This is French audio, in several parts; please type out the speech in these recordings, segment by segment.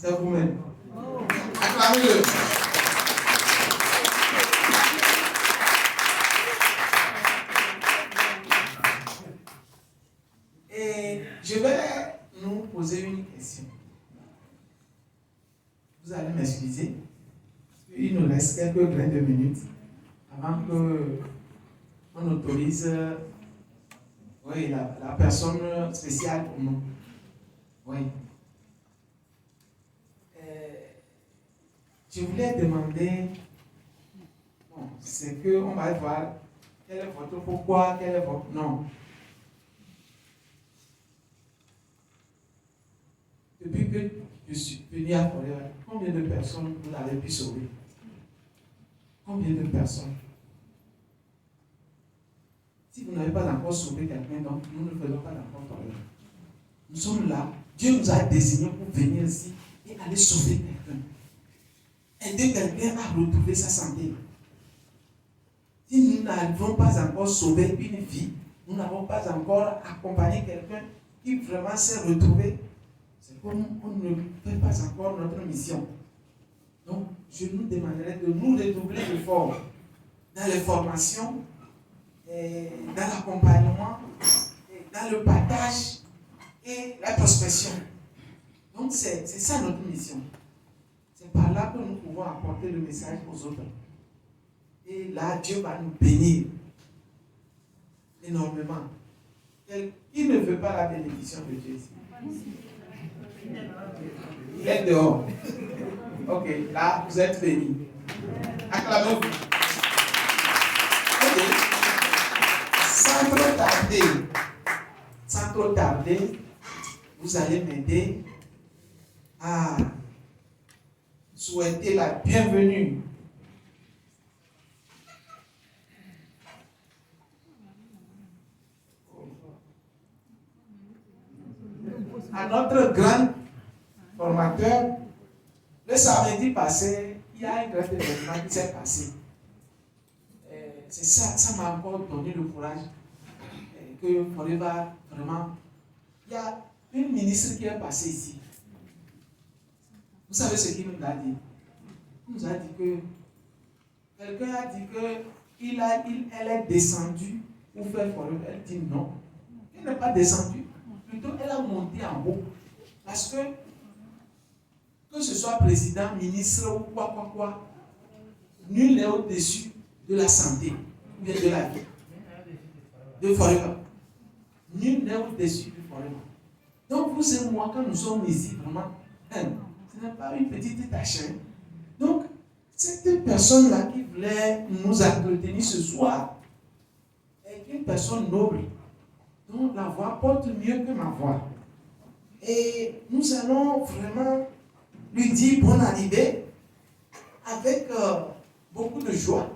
C'est vous-même. Acclamez-le. Et je vais nous poser une question. Vous allez m'excuser. Il nous reste quelques grains de minutes avant qu'on autorise la personne spéciale pour nous. Oui. Je voulais demander, bon, c'est qu'on va voir quel est votre pourquoi, quel est votre non. Depuis que je suis venu à Forever, combien de personnes vous avez pu sauver? Combien de personnes? Si vous n'avez pas encore sauvé quelqu'un, donc nous ne faisons pas encore Forever. Nous sommes là. Dieu nous a désignés pour venir ici et aller sauver quelqu'un. Aider quelqu'un à retrouver sa santé. Si nous n'avons pas encore sauvé une vie, nous n'avons pas encore accompagné quelqu'un qui vraiment s'est retrouvé, c'est comme on ne fait pas encore notre mission. Donc, je nous demanderai de nous redoubler d'efforts dans les formations, dans l'accompagnement, dans le partage et la prospection. Donc, c'est ça notre mission. C'est par là que nous pouvons apporter le message aux autres. Et là, Dieu va nous bénir énormément. Qui ne veut pas la bénédiction de Dieu ici? Il est dehors. Ok, là, vous êtes bénis. Acclamez-vous. Ok. Sans trop tarder, vous allez m'aider à souhaiter la bienvenue à notre grand formateur. Le samedi passé, il y a un grand événement qui s'est passé. C'est ça, ça m'a encore donné le courage que Forever, vraiment, il y a une ministre qui est passée ici. Vous savez ce qu'il nous a dit? Il nous a dit que quelqu'un a dit qu'elle est descendue pour faire Forever. Elle dit non. Elle n'est pas descendue. Plutôt, elle a monté en haut. Parce que ce soit président, ministre ou quoi, nul n'est au-dessus de la santé ou de la vie. De Forever. Nul n'est au-dessus de Forever. Donc, vous et moi, quand nous sommes ici, vraiment, ce n'est pas une petite tâche. Donc, cette personne-là qui voulait nous entretenir ce soir est une personne noble. Donc, la voix porte mieux que ma voix. Et nous allons vraiment lui dire bonne arrivée avec beaucoup de joie,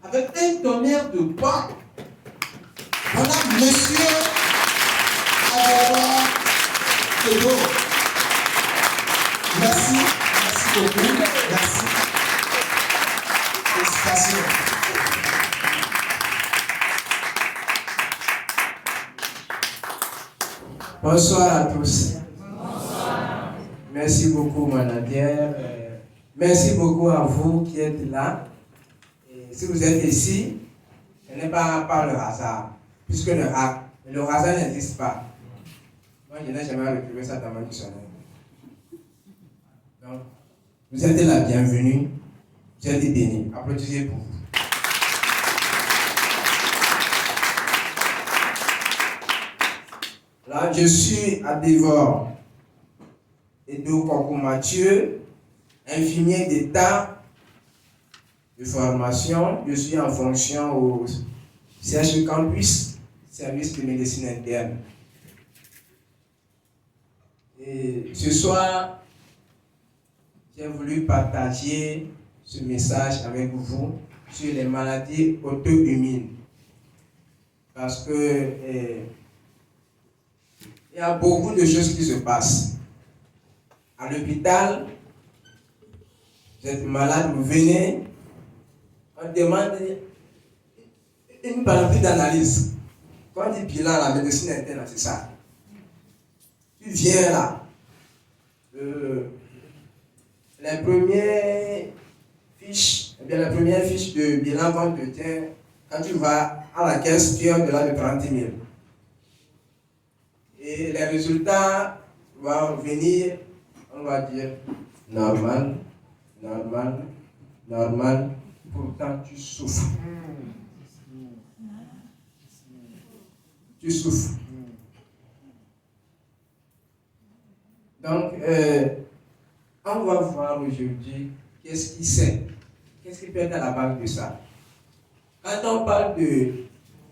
avec un tonnerre de bois. Voilà, monsieur Théo. Merci beaucoup, merci. Félicitations. Bonsoir à tous. Bonsoir. Merci beaucoup, manager. Merci beaucoup à vous qui êtes là. Et si vous êtes ici, ce n'est pas par le hasard, puisque le hasard n'existe pas. Moi, je n'ai jamais retrouvé ça dans mon dictionnaire. Donc, vous êtes la bienvenue. Vous êtes bénis. Applaudissez pour vous. Là, je suis à Dévor et Concours Mathieu, infirmier d'état de formation. Je suis en fonction au CHU Campus, service de médecine interne. Et ce soir, j'ai voulu partager ce message avec vous sur les maladies auto-immunes. Parce que il y a beaucoup de choses qui se passent. À l'hôpital, vous êtes malade, vous venez, on demande une panoplie d'analyse. Quand on dit bilan, la médecine interne, c'est ça. Tu viens là, les premières fiches, eh bien, la première fiche de bilan qu'on te tient, quand tu vas à la caisse, tu as au-delà de 30 000. Et les résultats vont venir, on va dire, normal, normal, normal, pourtant tu souffres. Tu souffres. Donc, on va voir aujourd'hui qu'est-ce qui peut être à la base de ça. Quand on parle de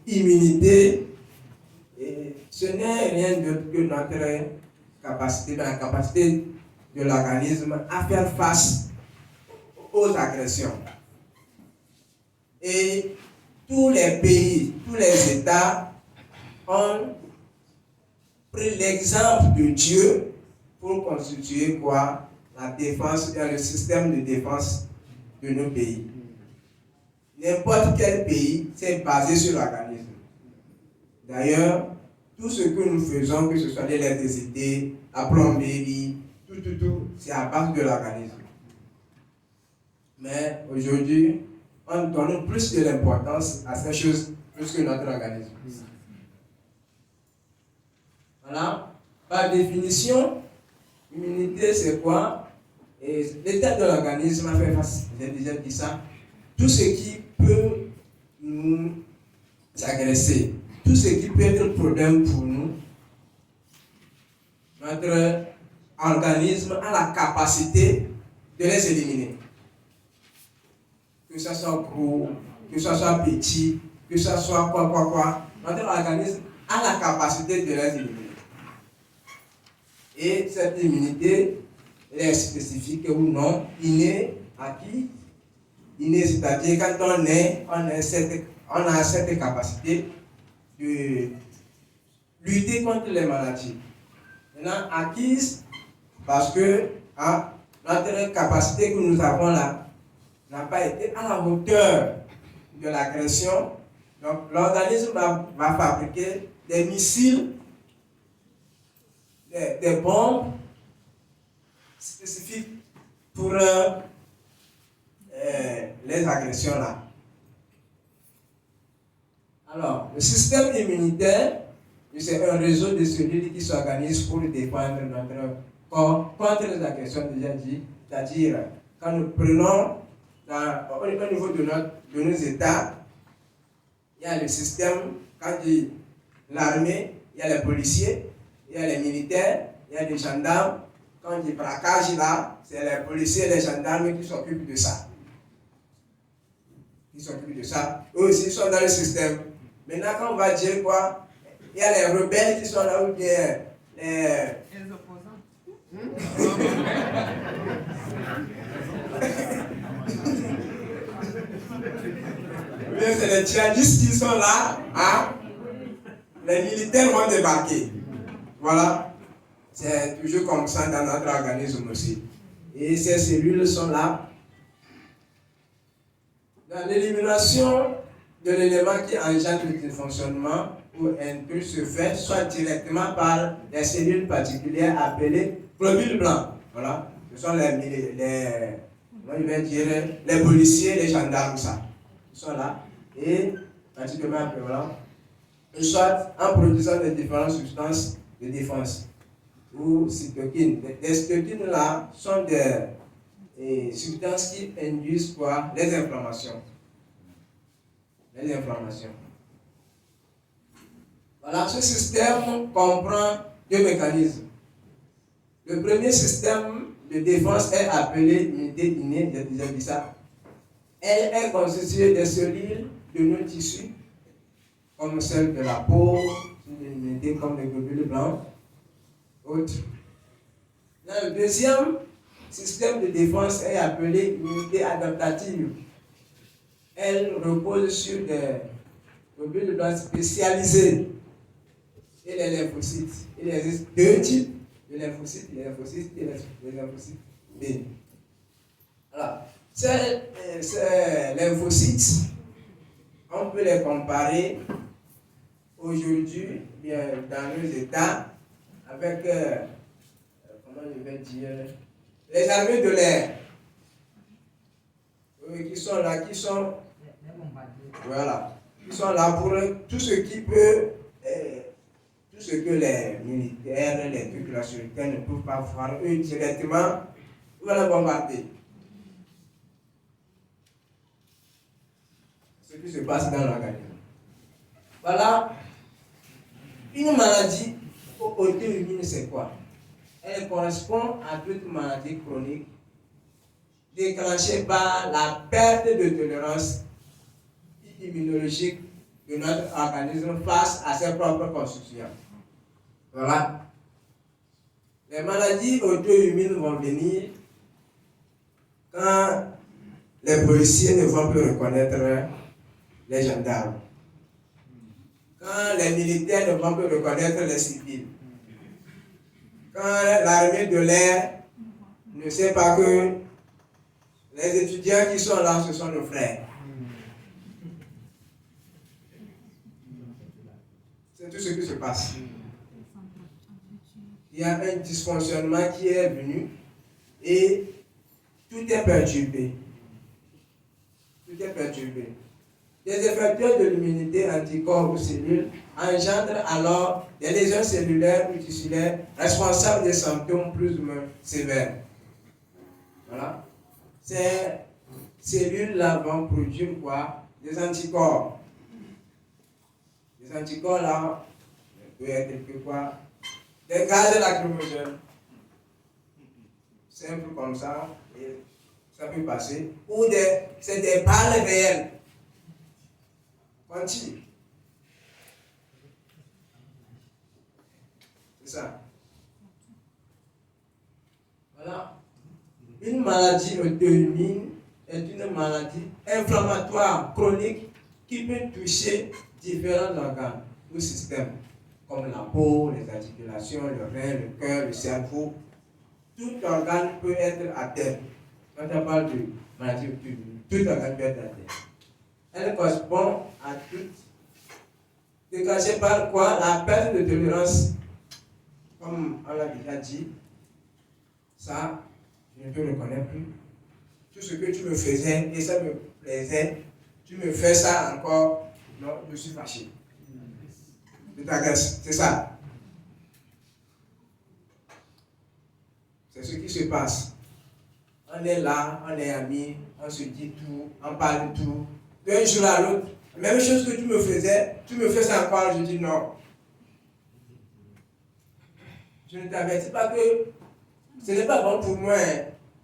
immunité, ce n'est rien d'autre que notre capacité, la capacité de l'organisme à faire face aux agressions. Et tous les pays, tous les États ont pris l'exemple de Dieu pour constituer quoi? La défense, le système de défense de nos pays. N'importe quel pays, c'est basé sur l'organisme. D'ailleurs, tout ce que nous faisons, que ce soit l'électricité, la plomberie, tout, c'est à base de l'organisme. Mais aujourd'hui, on donne plus de l'importance à ces choses plus que notre organisme. Voilà. Par définition, l'immunité, c'est quoi? L'état de l'organisme a fait face, j'ai déjà dit ça, tout ce qui peut nous agresser, tout ce qui peut être problème pour nous, notre organisme a la capacité de les éliminer. Que ce soit gros, que ce soit petit, que ce soit quoi. Notre organisme a la capacité de les éliminer. Et cette immunité, elle est spécifique ou non, innée à qui? Innée, c'est-à-dire quand on a cette capacité de lutter contre les maladies. Maintenant, acquise parce que notre capacité que nous avons là n'a pas été à la hauteur de l'agression. Donc, l'organisme va fabriquer des missiles, des bombes spécifiques pour les agressions là. Alors, le système immunitaire, c'est un réseau de cellules qui s'organisent pour défendre notre corps contre les agressions déjà dit. C'est-à-dire, quand nous prenons au niveau de nos États, il y a le système, quand je dis l'armée, il y a les policiers, il y a les militaires, il y a les gendarmes. Quand je dis braquage là, c'est les policiers et les gendarmes qui s'occupent de ça. Eux aussi sont dans le système. Maintenant, quand on va dire quoi, il y a les rebelles qui sont là ou bien les opposants. C'est les djihadistes qui sont là. Hein? Les militaires vont débarquer. Voilà. C'est toujours comme ça dans notre organisme aussi. Et ces cellules sont là. Dans l'élimination de l'élément qui engendre le dysfonctionnement ou intrus se fait soit directement par des cellules particulières appelées globules blancs. Voilà. Ce sont les policiers, les gendarmes, ça. Ils sont là. Et particulièrement après, voilà. Soit en produisant des différentes substances de défense ou cytokines. Les cytokines là sont des substances qui induisent quoi? Les inflammations. Voilà, ce système comprend deux mécanismes. Le premier système de défense est appelé immunité innée, j'ai déjà dit ça. Elle est constituée des cellules de nos tissus, comme celle de la peau, l'immunité comme les globules blancs, autres. Là, le deuxième système de défense est appelé immunité adaptative. Elle repose sur des globules blancs spécialisés et les lymphocytes. Il existe deux types de lymphocytes, les lymphocytes et les lymphocytes B. Alors, ces lymphocytes, on peut les comparer aujourd'hui dans nos États avec, comment je vais dire, les armées de l'air. qui sont là, voilà, qui sont là pour tout ce qui peut, tout ce que les militaires, les trucs là sur lesquels ne peuvent pas voir eux directement, ils vont les bombarder. Ce qui se passe dans l'organisme. Voilà, une maladie auto-immune, c'est quoi? Elle correspond à toute maladie chronique déclenchée par la perte de tolérance immunologique de notre organisme face à ses propres constituants. Voilà. Les maladies auto-immunes vont venir quand les policiers ne vont plus reconnaître les gendarmes, quand les militaires ne vont plus reconnaître les civils, quand l'armée de l'air ne sait pas que les étudiants qui sont là, ce sont nos frères. C'est tout ce qui se passe. Il y a un dysfonctionnement qui est venu et tout est perturbé. Tout est perturbé. Les effecteurs de l'immunité anticorps ou cellules engendrent alors des lésions cellulaires ou tissulaires responsables des symptômes plus ou moins sévères. Voilà. Ces cellules-là vont produire quoi? Des anticorps. Les anticorps là, peut être que quoi? Des gaz lacrymogènes. Simple comme ça, et ça peut passer. Ou c'est des balles réelles. Continue. C'est ça. Voilà. Une maladie auto-immune est une maladie inflammatoire chronique qui peut toucher différents organes ou systèmes, comme la peau, les articulations, le rein, le cœur, le cerveau. Tout organe peut être atteint. Quand on parle de maladie auto-immune, tout organe peut être atteint. Elle correspond à toute, déclenchée par quoi? La perte de tolérance, comme on l'a déjà dit. Ça, je ne te reconnais plus. Tout ce que tu me faisais et ça me plaisait, tu me fais ça encore, non, je suis fâché. Je t'agresse, c'est ça. C'est ce qui se passe. On est là, on est amis, on se dit tout, on parle de tout. D'un jour à l'autre, même chose que tu me faisais, tu me fais ça encore, je dis non. Je ne t'avertis pas que ce n'est pas bon pour moi.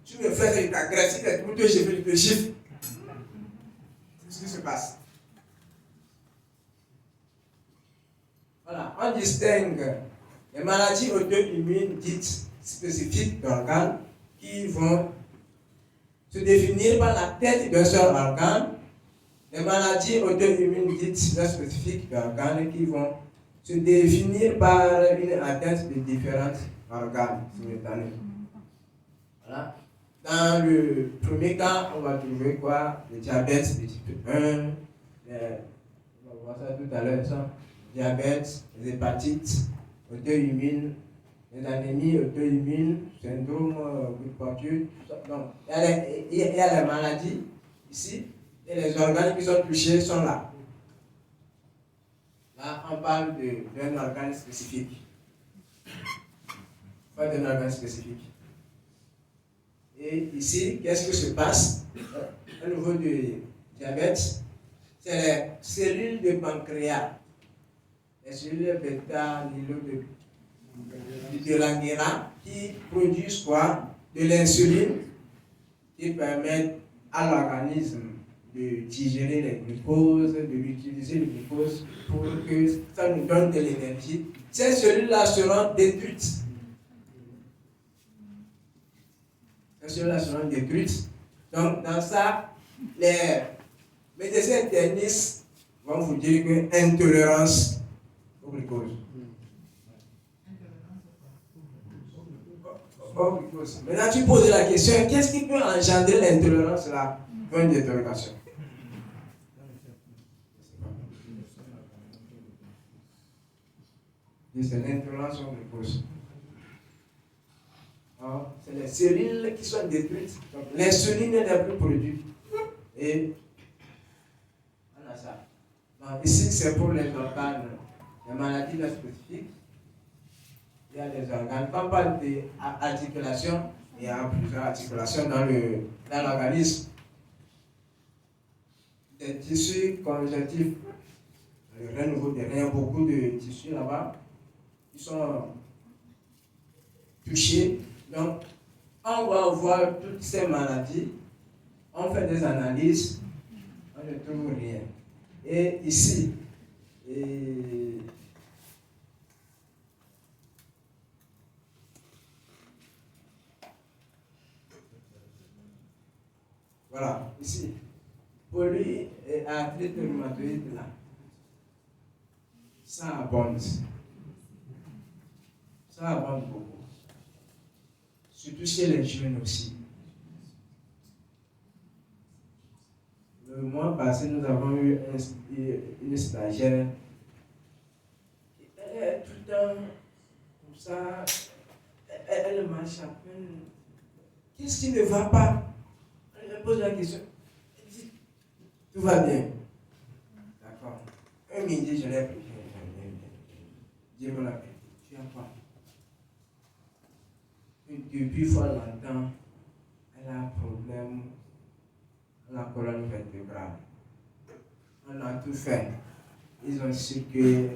Tu me fais ça, je t'agresse, si tu es tout je te gifle. C'est ce qui se passe. Voilà, on distingue les maladies auto-immunes dites spécifiques d'organes qui vont se définir par la tête d'un seul organe. Les maladies auto-immunes dites non spécifiques d'organes qui vont se définir par une atteinte de différents organes simultanés. Voilà. Dans le premier cas, on va trouver quoi? Le diabète de type 1, on va voir ça tout à l'heure, ça. Diabète, les hépatites auto-immunes, les anémies auto-immunes, syndrome Wood-Portier, donc il y a les maladies ici et les organes qui sont touchés sont là. Là, on parle d'un organe spécifique. Pas d'un organe spécifique. Et ici, qu'est-ce qui se passe au niveau du diabète? C'est les cellules de pancréas. Les cellules bêta, de Langerhans qui produisent quoi? De l'insuline qui permet à l'organisme de digérer les glucoses, d'utiliser le glucose pour que ça nous donne de l'énergie. Ces cellules-là seront détruites. Ces cellules-là seront détruites. Donc, dans ça, les médecins internistes vont vous dire que intolérance au glucose. Maintenant, tu poses la question, qu'est-ce qui peut engendrer l'intolérance là? Point d'interrogation. C'est l'intolérance au glucose. C'est les cellules qui sont détruites. Donc, l'insuline n'est plus produite. Et on a ça. Donc ici, c'est pour les organes, les maladies non spécifiques. Il y a des organes. Quand on parle d'articulation, il y a plusieurs articulations dans l'organisme. Des tissus conjonctifs, le rein nouveau des reins, beaucoup de tissus là-bas, qui sont touchés. Donc, on va voir toutes ces maladies, on fait des analyses, on ne trouve rien. Et ici, voilà, ici, poly et arthrite rhumatoïde là, ça abonde. Ça abonde beaucoup. Surtout chez les jeunes aussi. Le mois passé, nous avons eu une stagiaire. Elle est tout le temps comme ça. Elle marche à peine. Qu'est-ce qui ne va pas? Elle me pose la question. Elle dit, tout va bien. D'accord. Un midi, je l'ai pris. Dieu me l'a pris. Tu as quoi? Depuis fort longtemps, elle a un problème à la colonne vertébrale. On a tout fait. Ils ont circulé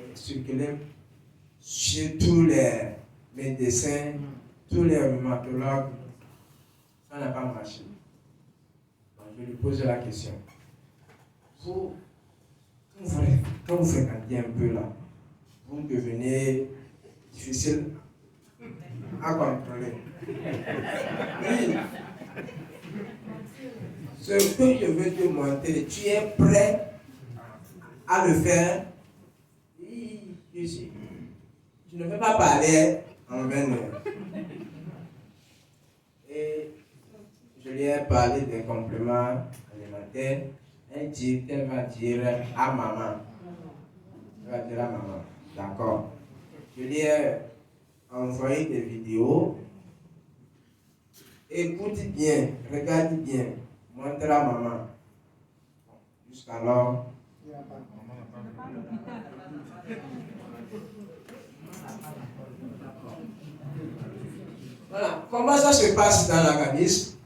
chez tous les médecins, tous les rhumatologues. Ça n'a pas marché. Donc, je lui pose la question. Quand vous fréquentez un peu là, vous devenez difficile à contrôler. Oui. Ce que je veux te montrer, tu es prêt à le faire? Oui, je sais. Je ne veux pas parler en vain. Et je lui ai parlé des compléments alimentaires. Elle dit qu'elle va dire à maman. Elle va dire à maman. D'accord. Je lui ai envoyé des vidéos. Écoute bien, regarde bien, montre à maman. Jusqu'alors. Voilà. Comment ça se passe dans l'organisme?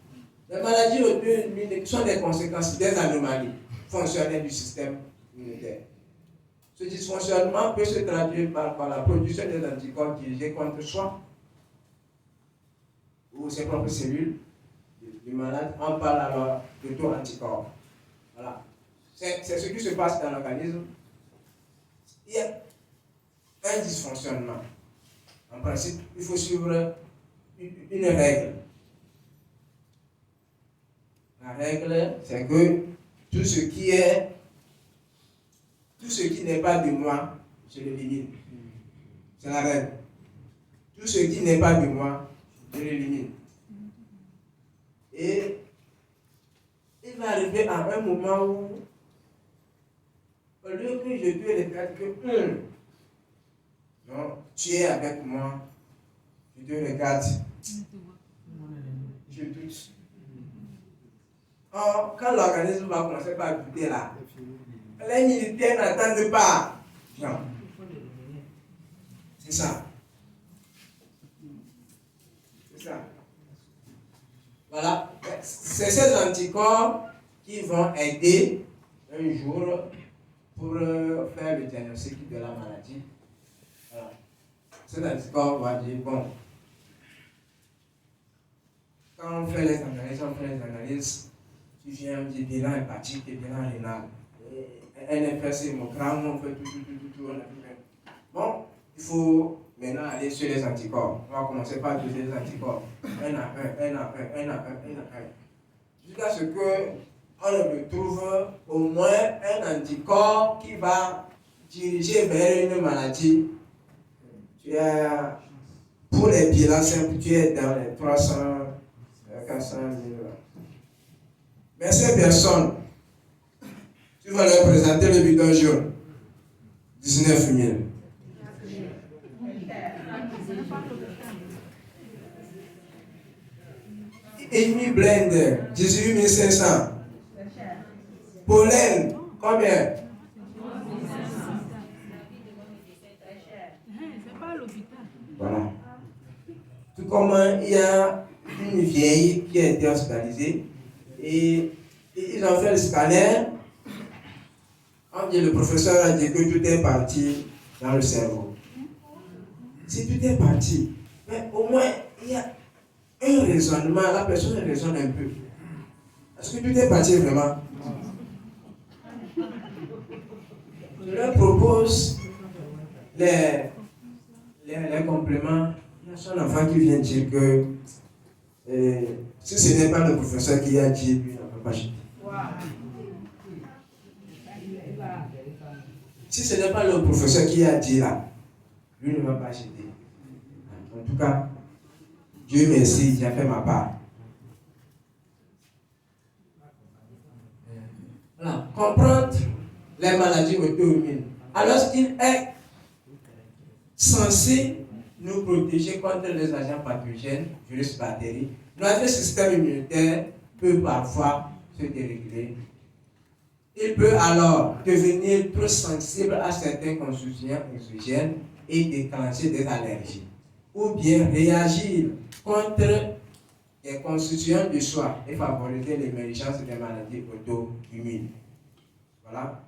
Les maladies auto-immunes sont des conséquences des anomalies fonctionnelles du système immunitaire. Ce dysfonctionnement peut se traduire par la production des anticorps dirigés contre soi ou ses propres cellules du malade. On parle alors d'auto-anticorps. Voilà. C'est ce qui se passe dans l'organisme. Il y a un dysfonctionnement. En principe, il faut suivre une règle. La règle, c'est que tout ce qui n'est pas de moi, je l'élimine. C'est la règle. Tout ce qui n'est pas de moi, je l'élimine. Et il va arriver à un moment où, au lieu que je te regarde que non, tu es avec moi, je te regarde, je doute. Or, quand l'organisme va commencer par douter là, les militaires n'attendent pas. Non. C'est ça. C'est ça. Voilà. C'est ces anticorps qui vont aider un jour pour faire le diagnostic de la maladie. Voilà. Ces anticorps vont dire, bon, quand on fait les analyses, tu viens du bilan hépatique et bilan rénal. NFS, hémogramme, on fait tout. Bon, il faut maintenant aller sur les anticorps. On va commencer par doser les anticorps. Un à un. Jusqu'à ce qu'on retrouve au moins un anticorps qui va diriger vers une maladie. Tu es, pour les bilans simples, tu es dans les 300, 400 000. Mais ces personnes, tu vas leur présenter le bidon jaune. 19 000. Amy Blender, 18 500. Pollen, combien? Voilà. Tout comme il y a une vieille qui a été hospitalisée et ils ont fait le scanner. Le professeur a dit que tout est parti dans le cerveau. Si tout est parti, mais au moins il y a un raisonnement, la personne raisonne un peu. Est-ce que tout est parti vraiment? Je leur propose les compléments. Il y a son enfant qui vient dire que si ce n'est pas le professeur qui a dit, lui, il ne peut pas jeter. Si ce n'est pas le professeur qui a dit là, lui ne va pas jeter. En tout cas, Dieu merci, j'ai fait ma part. Voilà. Comprendre les maladies auto-immunes. Alors qu'il est censé nous protéger contre les agents pathogènes, virus, bactéries, notre système immunitaire peut parfois se déréguler. Il peut alors devenir trop sensible à certains constituants exogènes et déclencher des allergies, ou bien réagir contre les constituants de soi et favoriser l'émergence des maladies auto-immunes. Voilà.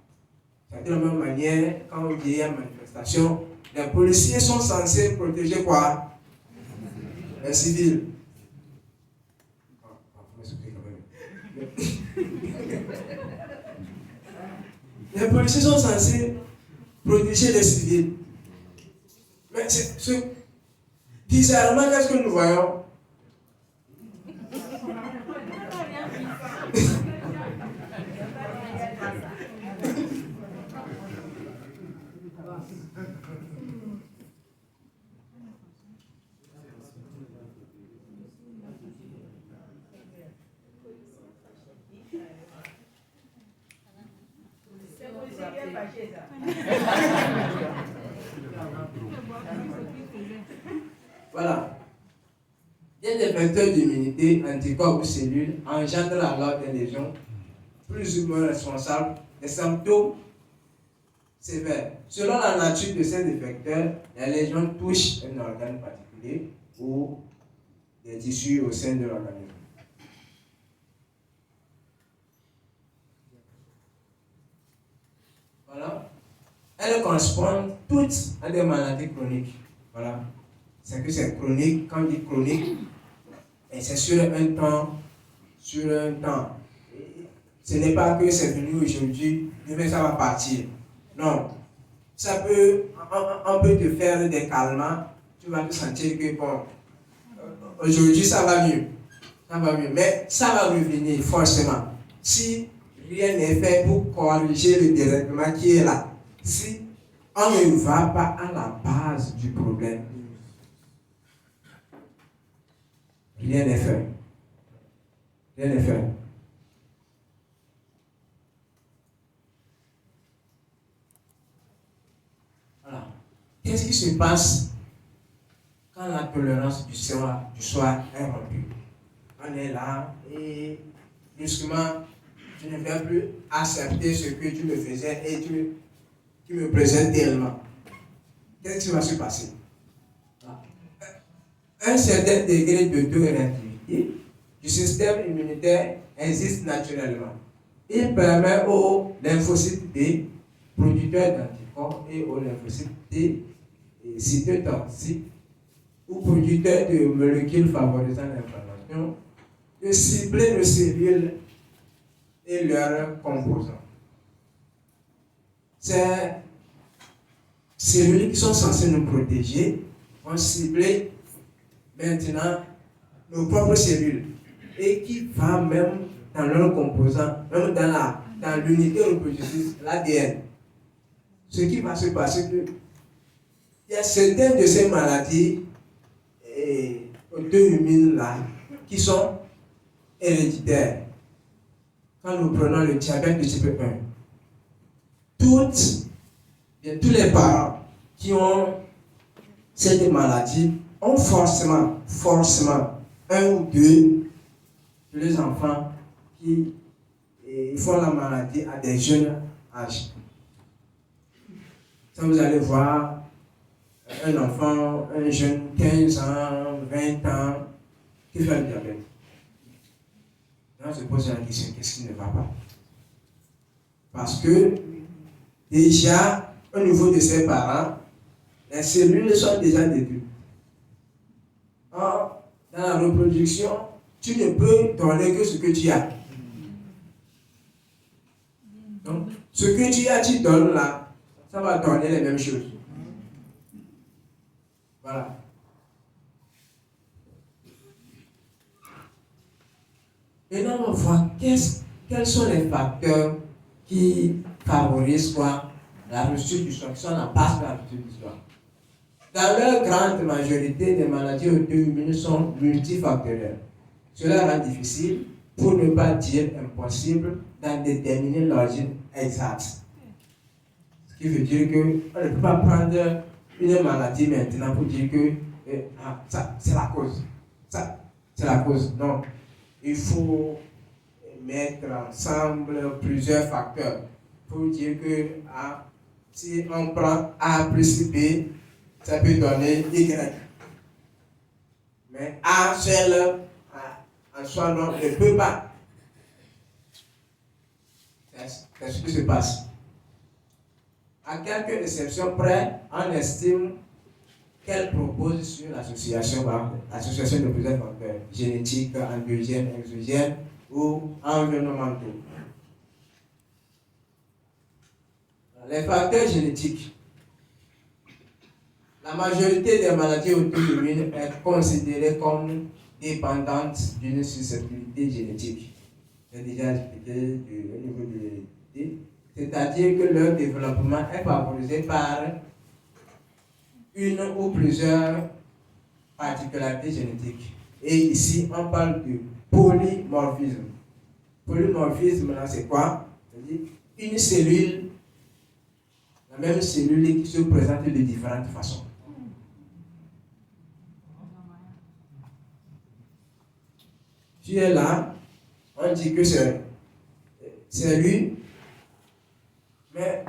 C'est de la même manière, quand on dit une manifestation, les policiers sont censés protéger quoi? Les civils. Les policiers sont censés protéger les civils. Mais bizarrement, qu'est-ce que nous voyons? Voilà. Il y a des vecteurs d'immunité, anticorps ou cellules engendrent alors des lésions plus ou moins responsables des symptômes sévères. Selon la nature de ces vecteurs, les lésions touchent un organe particulier ou des tissus au sein de l'organisme. Voilà. Elles correspondent toutes à des maladies chroniques. Voilà. C'est que c'est chronique. Quand on dit chronique, et c'est sur un temps. Ce n'est pas que c'est venu aujourd'hui, demain ça va partir. Non. Ça peut, on peut te faire des calmants. Tu vas te sentir que bon, aujourd'hui ça va mieux. Ça va mieux. Mais ça va revenir forcément. Si rien n'est fait pour corriger le dérèglement qui est là. Si on ne va pas à la base du problème, rien n'est fait. Rien n'est fait. Voilà. Qu'est-ce qui se passe quand la tolérance du soir est rompue? On est là et brusquement, tu ne veux plus accepter ce que tu me faisais et tu me présentes tellement. Qu'est-ce qui va se passer? Un certain degré de réactivité du système immunitaire existe naturellement. Il permet aux lymphocytes T, producteurs d'anticorps, et aux lymphocytes T, cytotoxiques, ou producteurs de molécules favorisant l'inflammation, de cibler nos cellules et leurs composants. Ces cellules qui sont censées nous protéger vont cibler maintenant nos propres cellules et qui va même dans leurs composants, même dans l'unité reproductrice, l'ADN. Ce qui va se passer, il y a certaines de ces maladies auto-immunes là qui sont héréditaires. Quand nous prenons le diabète de type 1, tous les parents qui ont cette maladie ont forcément un ou deux de leurs enfants qui ils font la maladie à des jeunes âges. Ça, vous allez voir un enfant, un jeune, 15 ans, 20 ans, qui fait le diabète. On se pose la question, qu'est-ce qui ne va pas? Parce que déjà, au niveau de ses parents, les cellules sont déjà détruites. Or, dans la reproduction, tu ne peux donner que ce que tu as. Donc, ce que tu as, tu donnes là, ça va donner les mêmes choses. Voilà. Maintenant, on voit quels sont les facteurs qui favorisent quoi? La restitution, la base de la restitution. Dans leur grande majorité, les maladies auto-immunes sont multifactorielles. Cela rend difficile, pour ne pas dire impossible, d'en déterminer l'origine exacte. Ce qui veut dire qu'on ne peut pas prendre une maladie maintenant pour dire que ça, c'est la cause. Ça, c'est la cause. Non. Il faut mettre ensemble plusieurs facteurs pour dire que si on prend A plus B, ça peut donner Y. Mais A seul, en soi, non, ne peut pas. C'est ce qui se passe. À quelques exceptions près, on estime qu'elle propose sur l'association de plusieurs facteurs génétiques, endogènes, exogènes ou environnementaux. Les facteurs génétiques. La majorité des maladies auto-immunes est considérée comme dépendante d'une susceptibilité génétique. J'ai déjà expliqué au niveau de l'hérédité. C'est-à-dire que leur développement est favorisé par une ou plusieurs particularités génétiques. Et ici, on parle de polymorphisme. Polymorphisme, là, c'est quoi? C'est-à-dire une cellule, la même cellule qui se présente de différentes façons. Tu es là, on dit que c'est lui, mais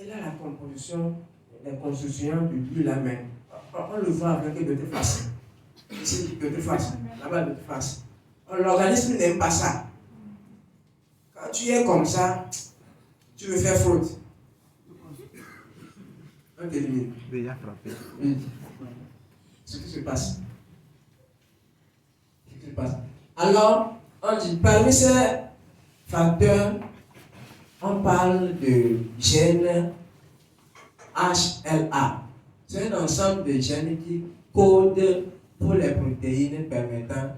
il a la composition, la construction de lui là même. On le voit avec d'autres faces. Ici, d'autres faces. Là-bas, d'autres faces. L'organisme n'aime pas ça. Quand tu es comme ça, tu veux faire faute. On t'élimine. Déjà frappé. Oui. Ce qui se passe. Ce qui se passe. Alors, on dit, parmi ces facteurs, on parle de gènes HLA. C'est un ensemble de gènes qui codent pour les protéines permettant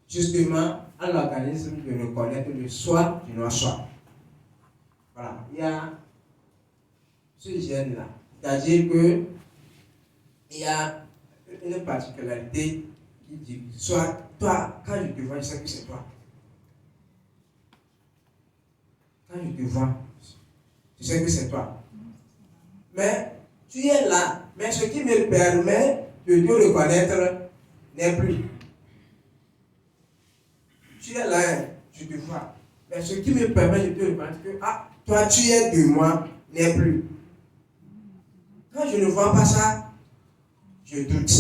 justement à l'organisme de reconnaître le soit du non-soit. Voilà, il y a ce gène-là. C'est-à-dire qu'il y a une particularité qui dit, soit toi, quand je te vois, je sais que c'est toi. Quand je te vois, je sais que c'est toi. Mais tu es là, mais ce qui me permet de te reconnaître n'est plus. Tu es là, je te vois. Mais ce qui me permet de te reconnaître que, toi tu es de moi, n'est plus. Quand je ne vois pas ça, je doute.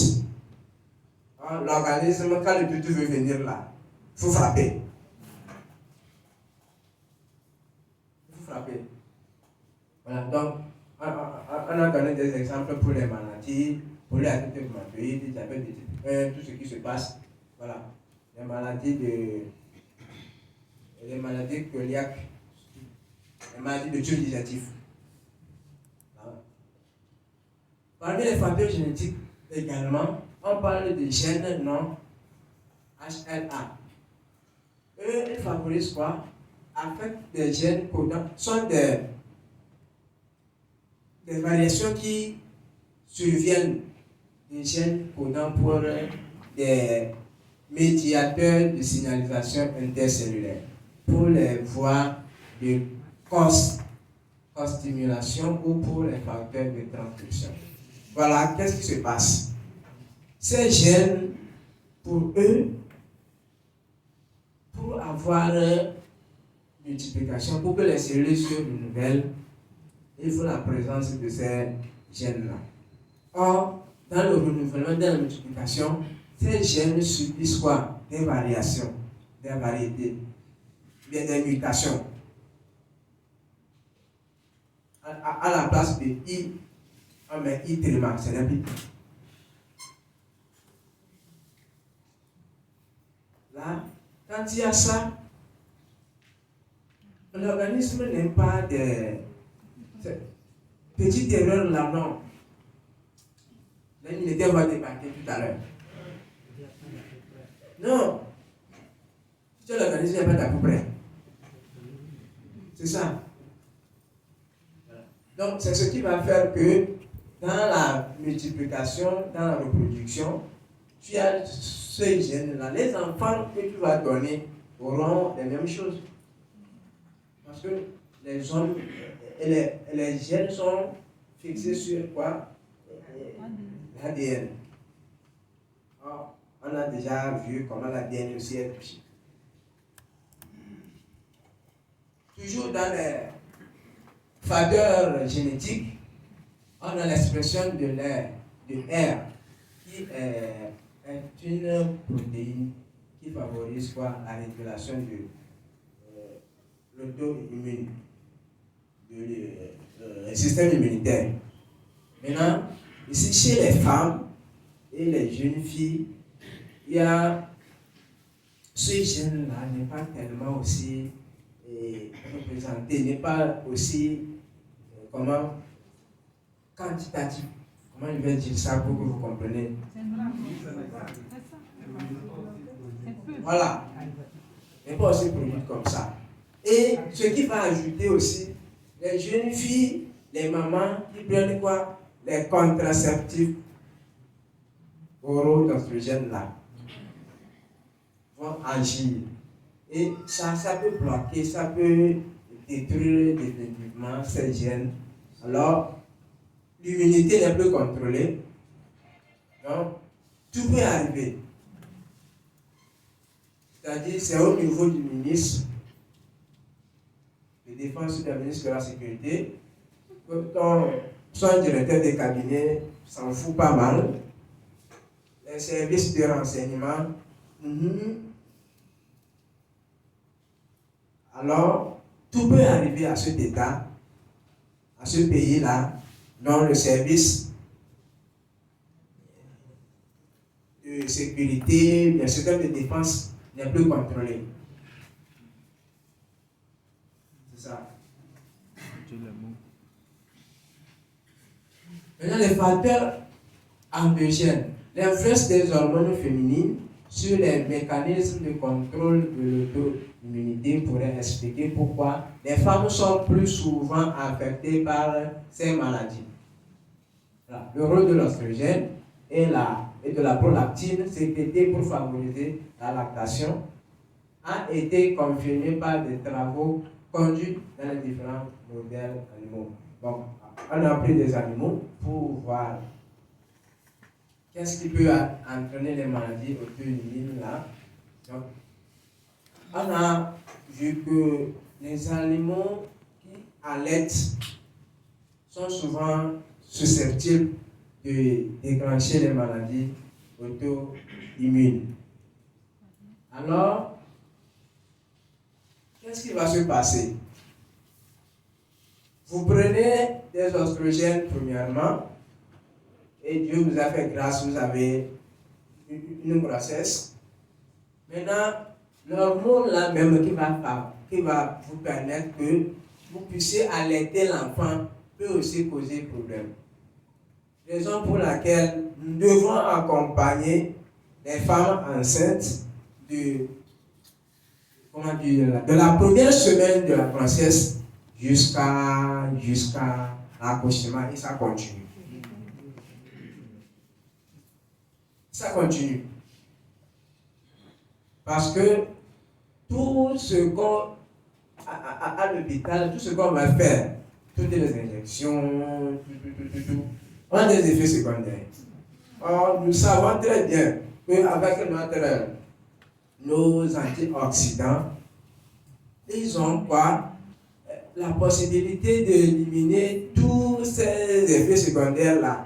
L'organisme, quand le doute veut venir là, il faut frapper. Il faut frapper. Voilà, donc, on a donné des exemples pour les maladies, pour les arthrites rhumatoïdes, diabète de type 1, tout ce qui se passe. Voilà, les maladies cœliaques, les maladies de tube digestif. Voilà. Parmi les facteurs génétiques également, on parle de gènes non HLA. Eux, ils favorisent quoi? Affectent des gènes codants, sont des variations qui surviennent des gènes codants pour des médiateurs de signalisation intercellulaire, pour les voies de co-stimulation ou pour les facteurs de transcription. Voilà, qu'est-ce qui se passe? Ces gènes, pour eux, pour avoir multiplication, pour que les cellules se renouvellent, il faut la présence de ces gènes-là. Or, dans le renouvellement, dans la multiplication, ces gènes subissent quoi? Des variations, des variétés, des mutations. À la place de I, on met I tréma, c'est rapide. Là, quand il y a ça, l'organisme n'est pas des petites erreurs là, non. L'immunité va débarquer tout à l'heure. Non. L'organisme n'est pas d'à peu près. C'est ça. Donc, c'est ce qui va faire que dans la multiplication, dans la reproduction, tu as ce gène-là. Les enfants que tu vas donner auront les mêmes choses. Parce que les hommes et les gènes sont fixés sur quoi? L'ADN. On a déjà vu comment l'ADN aussi est touché. Toujours dans les facteurs génétiques, on a l'expression de R, qui est une protéine qui favorise quoi? La régulation de l'auto-immune, du système immunitaire. Maintenant, ici chez les femmes et les jeunes filles, il y a ce gène-là n'est pas tellement aussi représenté, n'est pas aussi quantitatif. Comment je vais dire ça pour que vous compreniez? Voilà. N'est pas aussi produit comme ça. Et ce qui va ajouter aussi, les jeunes filles, les mamans qui prennent quoi? Les contraceptifs oraux d'oestrogène là vont agir. Et ça peut bloquer, ça peut détruire définitivement ces gènes. Alors, l'immunité n'est plus contrôlée. Donc, tout peut arriver. C'est-à-dire, c'est au niveau du ministre de Défense, du ministre de la Sécurité, que son directeur de cabinet s'en fout pas mal. Les services de renseignement. Alors, tout peut arriver à cet état, à ce pays-là, dont le service de sécurité, le système de défense n'est plus contrôlé. C'est ça. Maintenant, les facteurs endogènes, l'influence des hormones féminines sur les mécanismes de contrôle de l'auto-immunité pourrait expliquer pourquoi les femmes sont plus souvent affectées par ces maladies. Le rôle de l'oestrogène et de la prolactine, sécrétée pour favoriser la lactation, a été confirmé par des travaux conduits dans les différents modèles animaux. Bon, on a pris des animaux pour voir qu'est-ce qui peut entraîner les maladies auto-immunes là. Donc, on a vu que les animaux qui allaitent sont souvent susceptibles de déclencher les maladies auto-immunes. Alors, qu'est-ce qui va se passer? Vous prenez des oestrogènes premièrement, et Dieu vous a fait grâce, vous avez une grossesse. Maintenant, l'hormone là même qui va vous permettre que vous puissiez allaiter l'enfant peut aussi causer problème. Raison pour laquelle nous devons accompagner les femmes enceintes de la première semaine de la grossesse jusqu'à l'accouchement, et ça continue. Ça continue. Parce que tout ce qu'on à l'hôpital, tout ce qu'on va faire, toutes les injections, tout, ont des effets secondaires. Or, nous savons très bien qu'avec nos antioxydants, ils ont quoi? La possibilité d'éliminer tous ces effets secondaires-là.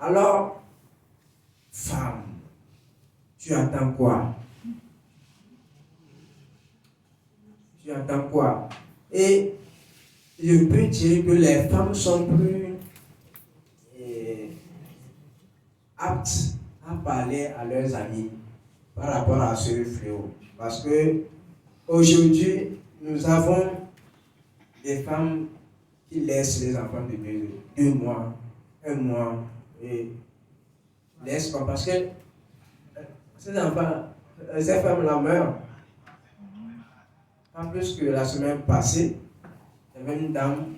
Alors, femme, tu attends quoi? Tu attends quoi? Et je peux dire que les femmes sont plus aptes à parler à leurs amis par rapport à ce fléau. Parce que aujourd'hui, nous avons des femmes qui laissent les enfants de 2 mois, 1 mois, et laissent comme parce que ces enfants, ces femmes-là meurent. Pas plus que la semaine passée, il y avait une dame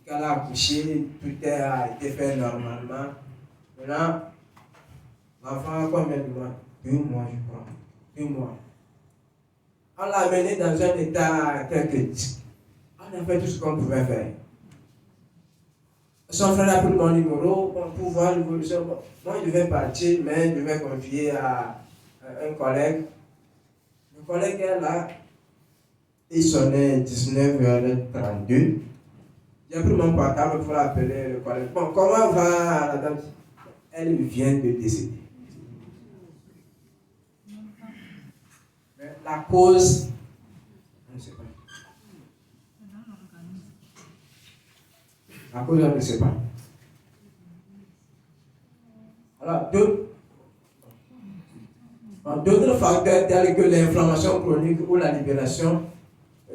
qui a accouché, tout a été fait normalement. Maintenant, l'enfant a combien de mois? 2 mois, je crois. 2 mois. On l'a amené dans un état critique. On a fait tout ce qu'on pouvait faire. Son frère a pris mon numéro pour voir l'évolution. Moi, je devais partir, mais je devais confier à un collègue. Le collègue est là. Il sonnait 19h32. J'ai pris mon portable pour appeler le collègue. Bon, comment va la dame? Elle vient de décéder. Mais la cause, on ne sait pas. La cause, on ne sait pas. Alors, d'autres facteurs tels que l'inflammation chronique ou la libération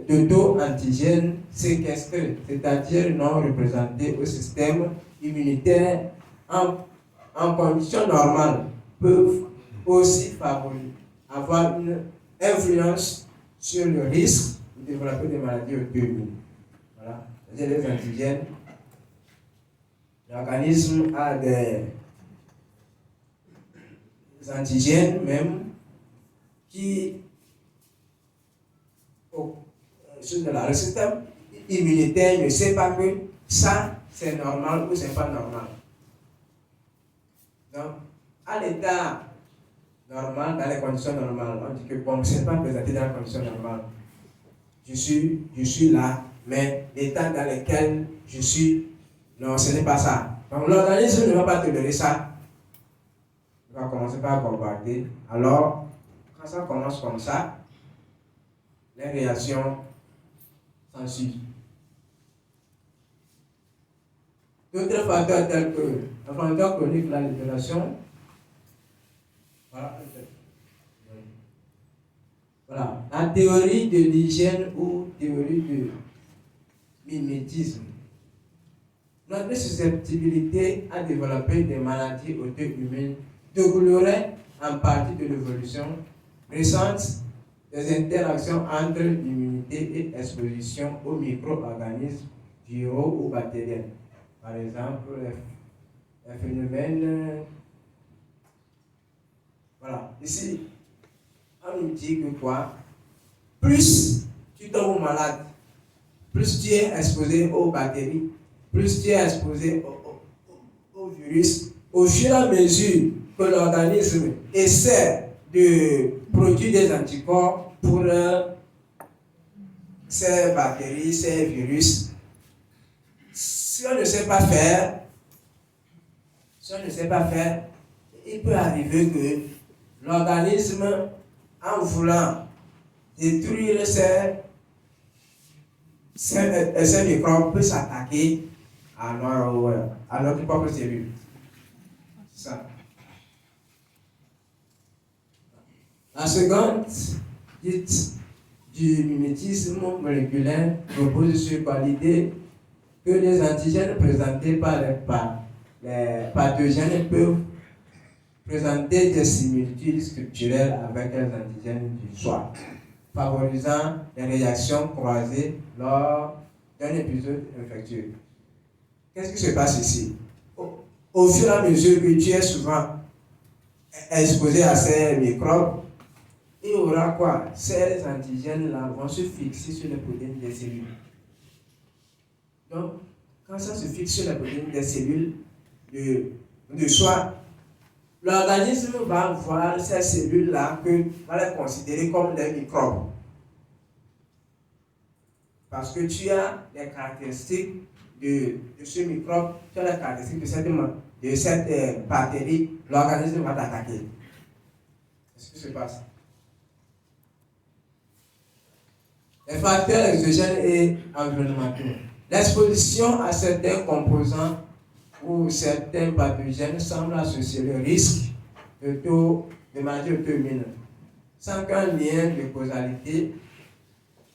de taux antigènes séquestrés, c'est-à-dire non représentés au système immunitaire en conditions normales, peuvent aussi avoir une influence sur le risque de développer des maladies auto-immunes. Voilà, c'est-à-dire les antigènes. L'organisme a des antigènes même qui le système immunitaire ne sait pas que ça c'est normal ou c'est pas normal. Donc, à l'état normal, dans les conditions normales, on dit que bon, c'est pas présenté dans les conditions normales. Je suis là, mais l'état dans lequel je suis, non, ce n'est pas ça. Donc, l'organisme ne va pas tolérer ça. Il va commencer par bombarder. Alors, quand ça commence comme ça, les réactions s'ensuivent. D'autres facteurs tels que l'inflammation chronique, la libération. Voilà. La théorie de l'hygiène ou théorie du mimétisme. Notre susceptibilité à développer des maladies auto-immunes découlerait en partie de l'évolution récente des interactions entre l'immunité et l'exposition aux micro-organismes viraux ou bactériens. Par exemple, les phénomènes. Voilà. Ici, on nous dit que quoi? Plus tu tombes malade, plus tu es exposé aux bactéries, plus tu es exposé au virus, au fur et à mesure que l'organisme essaie de produire des anticorps pour ces bactéries, ces virus. Si on ne sait pas faire, il peut arriver que l'organisme, en voulant détruire ces microbes, peut s'attaquer à notre propre cellule. C'est ça. La seconde, dite du mimétisme moléculaire, repose sur l'idée que les antigènes présentés par les pathogènes peuvent présenter des similitudes structurelles avec les antigènes du soi, favorisant les réactions croisées lors d'un épisode infectieux. Qu'est-ce qui se passe ici? Au fur et à mesure que tu es souvent exposé à ces microbes, il y aura quoi? Ces antigènes-là vont se fixer sur les protéines des cellules. Donc, quand ça se fixe sur les protéines des cellules de soi, l'organisme va voir ces cellules-là, va les considérer comme des microbes. Parce que tu as les caractéristiques de ce microbe, tu as les caractéristiques de cette bactérie, l'organisme va t'attaquer. Qu'est-ce qui se passe? Les facteurs exogènes et environnementaux. L'exposition à certains composants ou certains pathogènes semble associer le risque de maladie auto-immune, sans qu'un lien de causalité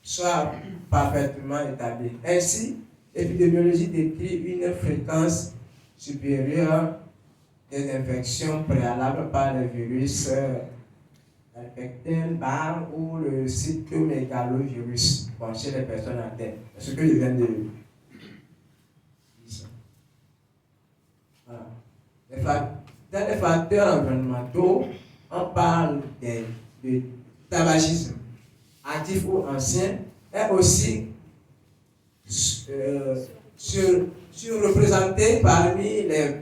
soit parfaitement établi. Ainsi, l'épidémiologie décrit une fréquence supérieure des infections préalables par le virus Epstein-Barr ou le cytomégalovirus chez les personnes atteintes. C'est ce que je viens de dire. Voilà. Dans les facteurs environnementaux, on parle de tabagisme actif ou ancien, est aussi surreprésenté parmi les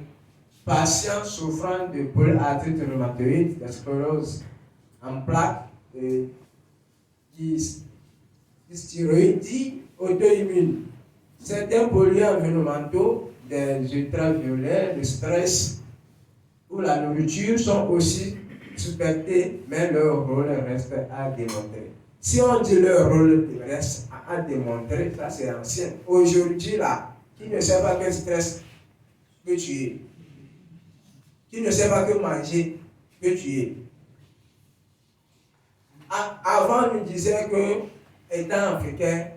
patients souffrant de polyarthrite rhumatoïde, de sclérose en plaques, d'hystéroïdie auto-immune. Certains polluants environnementaux, des ultraviolets, le stress ou la nourriture sont aussi suspectés, mais leur rôle reste à démontrer. Si on dit leur rôle reste à démontrer, ça c'est ancien. Aujourd'hui, là, qui ne sait pas quel stress que tu es, qui ne sait pas que manger que tu es. Avant, on nous disait que, étant africain,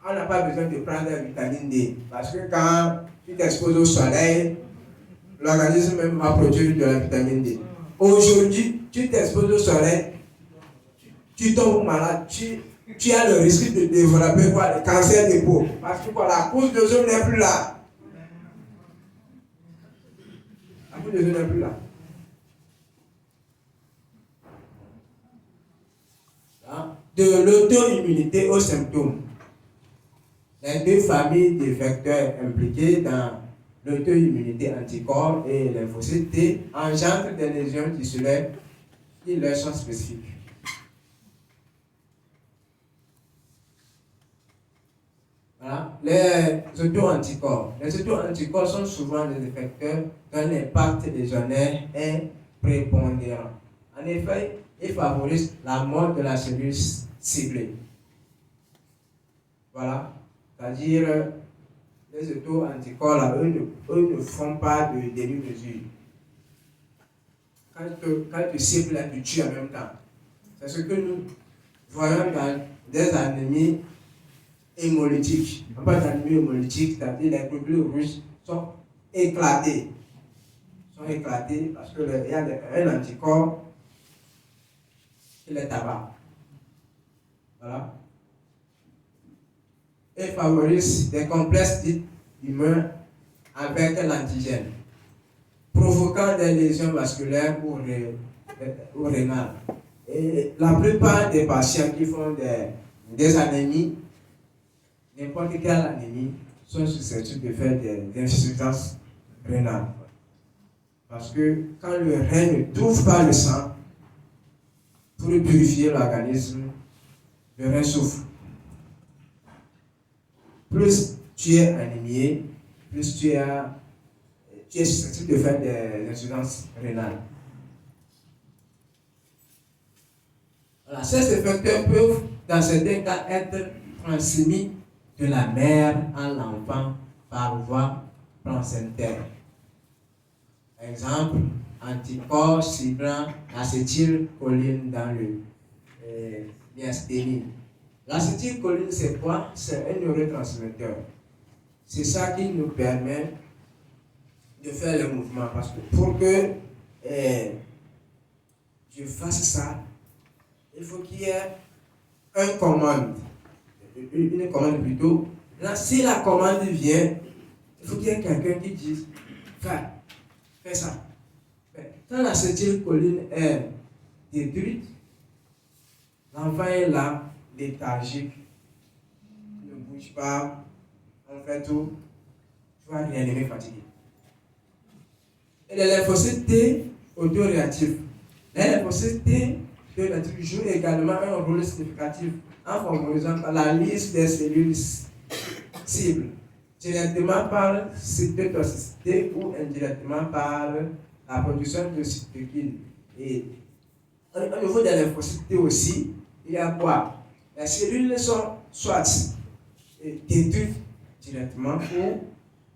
on n'a pas besoin de prendre la vitamine D. Parce que quand tu t'exposes au soleil, l'organisme même va produire de la vitamine D. Aujourd'hui, tu t'exposes au soleil, tu tombes malade, tu as le risque de développer le cancer de peau. Parce que la couche d'ozone n'est plus là. La couche d'ozone n'est plus là. De l'auto-immunité aux symptômes. Les deux familles de facteurs impliqués dans l'auto-immunité, anticorps et lymphocytes T, engendrent des lésions tissulaires qui leur sont spécifiques. Voilà. Les auto-anticorps. Les auto-anticorps sont souvent des effecteurs dont l'impact lésionnaire est prépondérant. En effet, ils favorisent la mort de la cellule ciblée. Voilà. C'est-à-dire, les auto-anticorps, là, eux ne font pas de demi-mesure. Quand tu cibles, là, tu tues en même temps. C'est ce que nous voyons dans des anémies hémolytiques. On parle d'anémie hémolytique, c'est-à-dire les globules rouges sont éclatés. Parce qu'il y a un anticorps qui les tabac. Voilà. Et favorise des complexes dits humains avec l'antigène, provoquant des lésions vasculaires ou rénales. Et la plupart des patients qui font des anémies, n'importe quelle anémie, sont susceptibles de faire des insuffisances rénales. Parce que quand le rein ne trouve pas le sang pour purifier l'organisme, le rein souffre. Plus tu es anémié, plus tu es susceptible de faire des insuffisances rénales. Voilà. Ces facteurs peuvent, dans certains cas, être transmis de la mère à l'enfant par voie placentaire. Exemple, anticorps ciblant l'acétylcholine dans le myasthénie. L'acétylcholine, c'est quoi? C'est un neurotransmetteur. C'est ça qui nous permet de faire le mouvement. Parce que pour que je fasse ça, il faut qu'il y ait une commande plutôt. Là, si la commande vient, il faut qu'il y ait quelqu'un qui dise fais ça. Mais quand l'acétylcholine est détruite, l'enfant est là, léthargique, il ne bouge pas, on fait tout, tu vas réanimer fatigué. Et les lymphocytes T autoréactifs. Les lymphocytes T autoréactifs jouent également un rôle significatif en favorisant la lisse des cellules cible, directement par cytotoxicité ou indirectement par la production de cytokines. Et au niveau de l'infocité aussi, il y a quoi? Les cellules sont soit détruites directement ou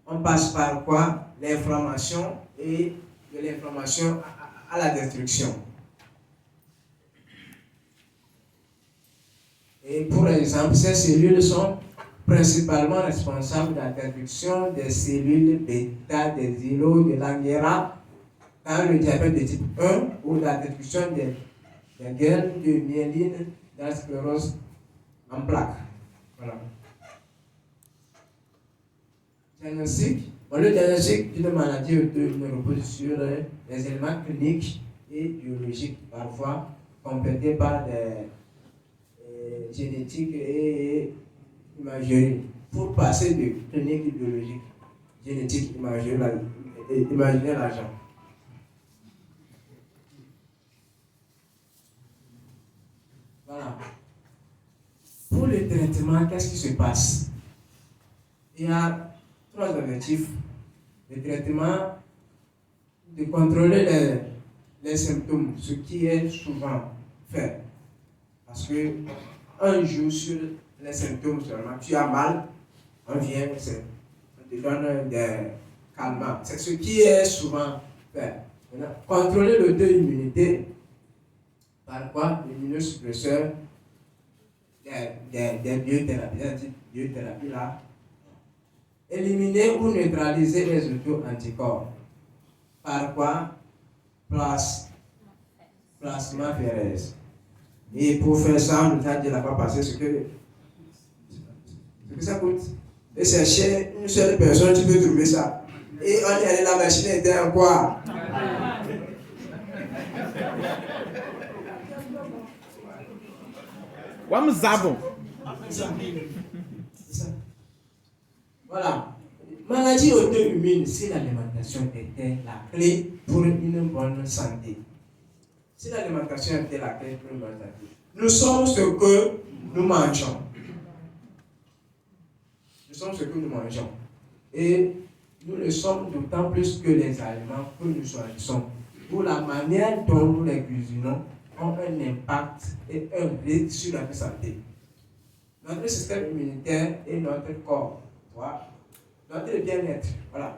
on passe par quoi? L'inflammation et de l'inflammation à la destruction. Et pour exemple, ces cellules sont principalement responsables de la destruction des cellules bêta, des îlots, de l'angéra dans le diabète de type 1 ou de la destruction des graines de myéline dans la sclérose en plaques. Voilà. Diagnostic. Le diagnostic d'une maladie auto-immune repose sur les éléments cliniques et biologiques, parfois complétés par des génétiques et imagerie. Pour passer de clinique et biologique, génétique, imaginer l'agent. Voilà. Pour le traitement, qu'est-ce qui se passe? Il y a 3 objectifs. Le traitement, de contrôler les symptômes, ce qui est souvent fait. Parce que un jour sur les symptômes seulement, tu as mal, on vient, on te donne des calmants. C'est ce qui est souvent fait. Maintenant, contrôler l'auto-immunité, par quoi? L'immunosuppresseur, des biothérapies là. Éliminer ou neutraliser les auto-anticorps. Par quoi? Plasmaphéreuse. Et pour faire ça, on nous a dit là-bas passer ce que ça coûte. Et chercher une seule personne, tu peux trouver ça. Et on y allait, la machine était en quoi? C'est ça. Voilà. Maladie auto-immune, si l'alimentation était la clé pour une bonne santé. Si l'alimentation était la clé pour une bonne santé. Nous sommes ce que nous mangeons. Nous sommes ce que nous mangeons. Et nous le sommes d'autant plus que les aliments que nous choisissons, pour la manière dont nous les cuisinons, ont un impact et un risque sur notre santé. Notre système immunitaire et notre corps, voilà, notre bien-être, voilà.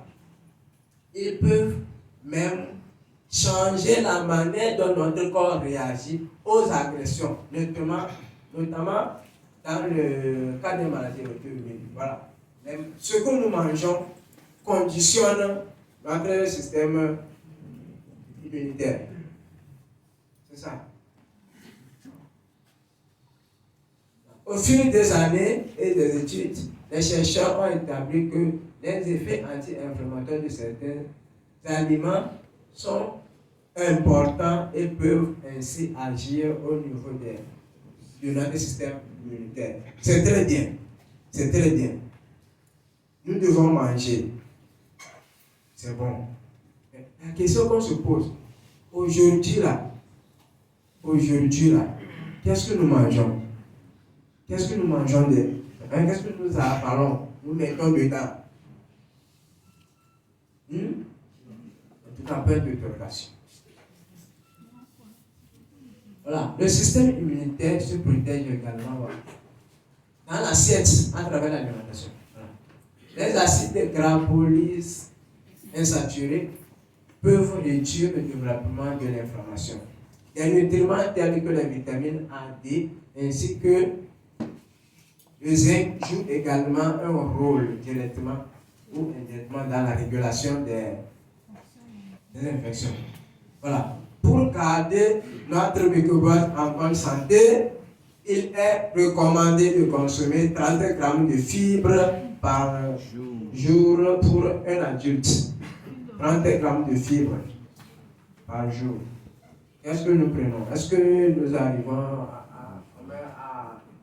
Ils peuvent même changer la manière dont notre corps réagit aux agressions, notamment dans le cas des maladies auto-immunes. Voilà. Ce que nous mangeons conditionne notre système immunitaire. C'est ça. Au fil des années et des études, les chercheurs ont établi que les effets anti-inflammatoires de certains aliments sont importants et peuvent ainsi agir au niveau de notre système immunitaire. C'est très bien. C'est très bien. Nous devons manger. C'est bon. La question qu'on se pose, aujourd'hui là, qu'est-ce que nous mangeons? Qu'est-ce que nous mangeons qu'est-ce que nous avalons? Nous mettons dedans. En tout cas, peu d'interrogation. Voilà. Le système immunitaire se protège également dans l'assiette à travers l'alimentation. Voilà. Les acides gras polyinsaturés peuvent réduire le développement de l'inflammation. Des nutriments tels que les vitamines A, D, ainsi que le zinc joue également un rôle directement ou indirectement dans la régulation des infections. Voilà. Pour garder notre microbiome en bonne santé, il est recommandé de consommer 30 grammes de fibres par jour pour un adulte. 30 grammes de fibres par jour. Qu'est-ce que nous prenons? Est-ce que nous arrivons à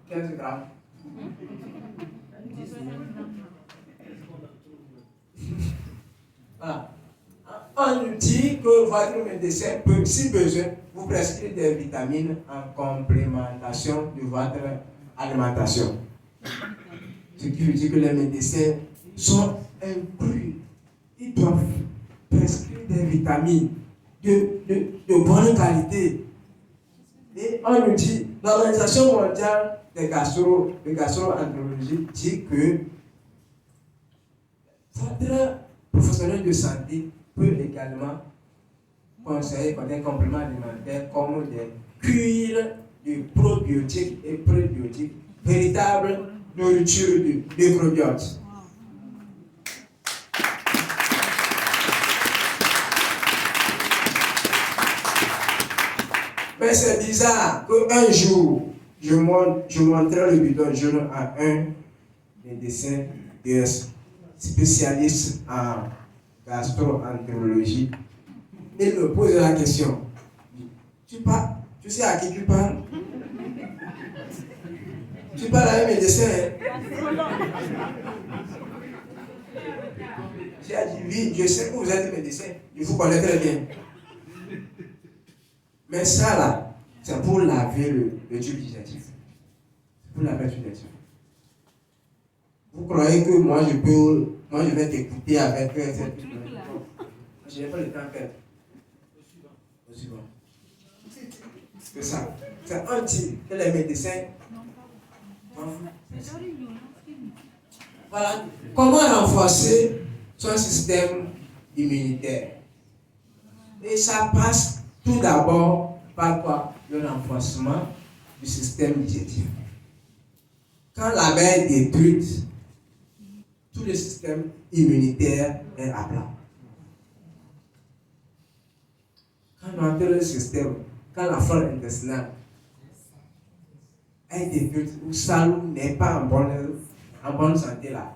15 grammes? Voilà. On nous dit que votre médecin peut, si besoin, vous prescrire des vitamines en complémentation de votre alimentation. Ce qui veut dire que les médecins sont inclus. Ils doivent prescrire des vitamines de bonne qualité. Et on nous dit, l'Organisation mondiale de gastro-entérologie dit que votre professionnel de santé peut également conseiller des compléments alimentaires comme des cures de probiotiques et prébiotiques, véritable nourriture de microbiote. Mais c'est bizarre qu'un jour, je montrais le bidon jaune à un médecin spécialiste en gastro-entérologie. Il me pose la question. Tu sais à qui tu parles? Tu parles à un médecin? J'ai dit oui, je sais que vous êtes médecin. Il vous connaît très bien. Mais ça là, c'est pour laver le tube digestif. C'est pour laver le tube digestif. Vous croyez que moi je vais t'écouter avec cette truc? Je n'ai pas le temps de faire. Aussi bon. C'est ça. C'est un type que les médecins. Voilà. Comment renforcer son système immunitaire? Et ça passe tout d'abord par quoi? Le renforcement du système digestif. Quand la mer est détruite, tout le système immunitaire est à plat. Quand notre système, quand la flore intestinale est détruite ou sale n'est pas en bonne santé là,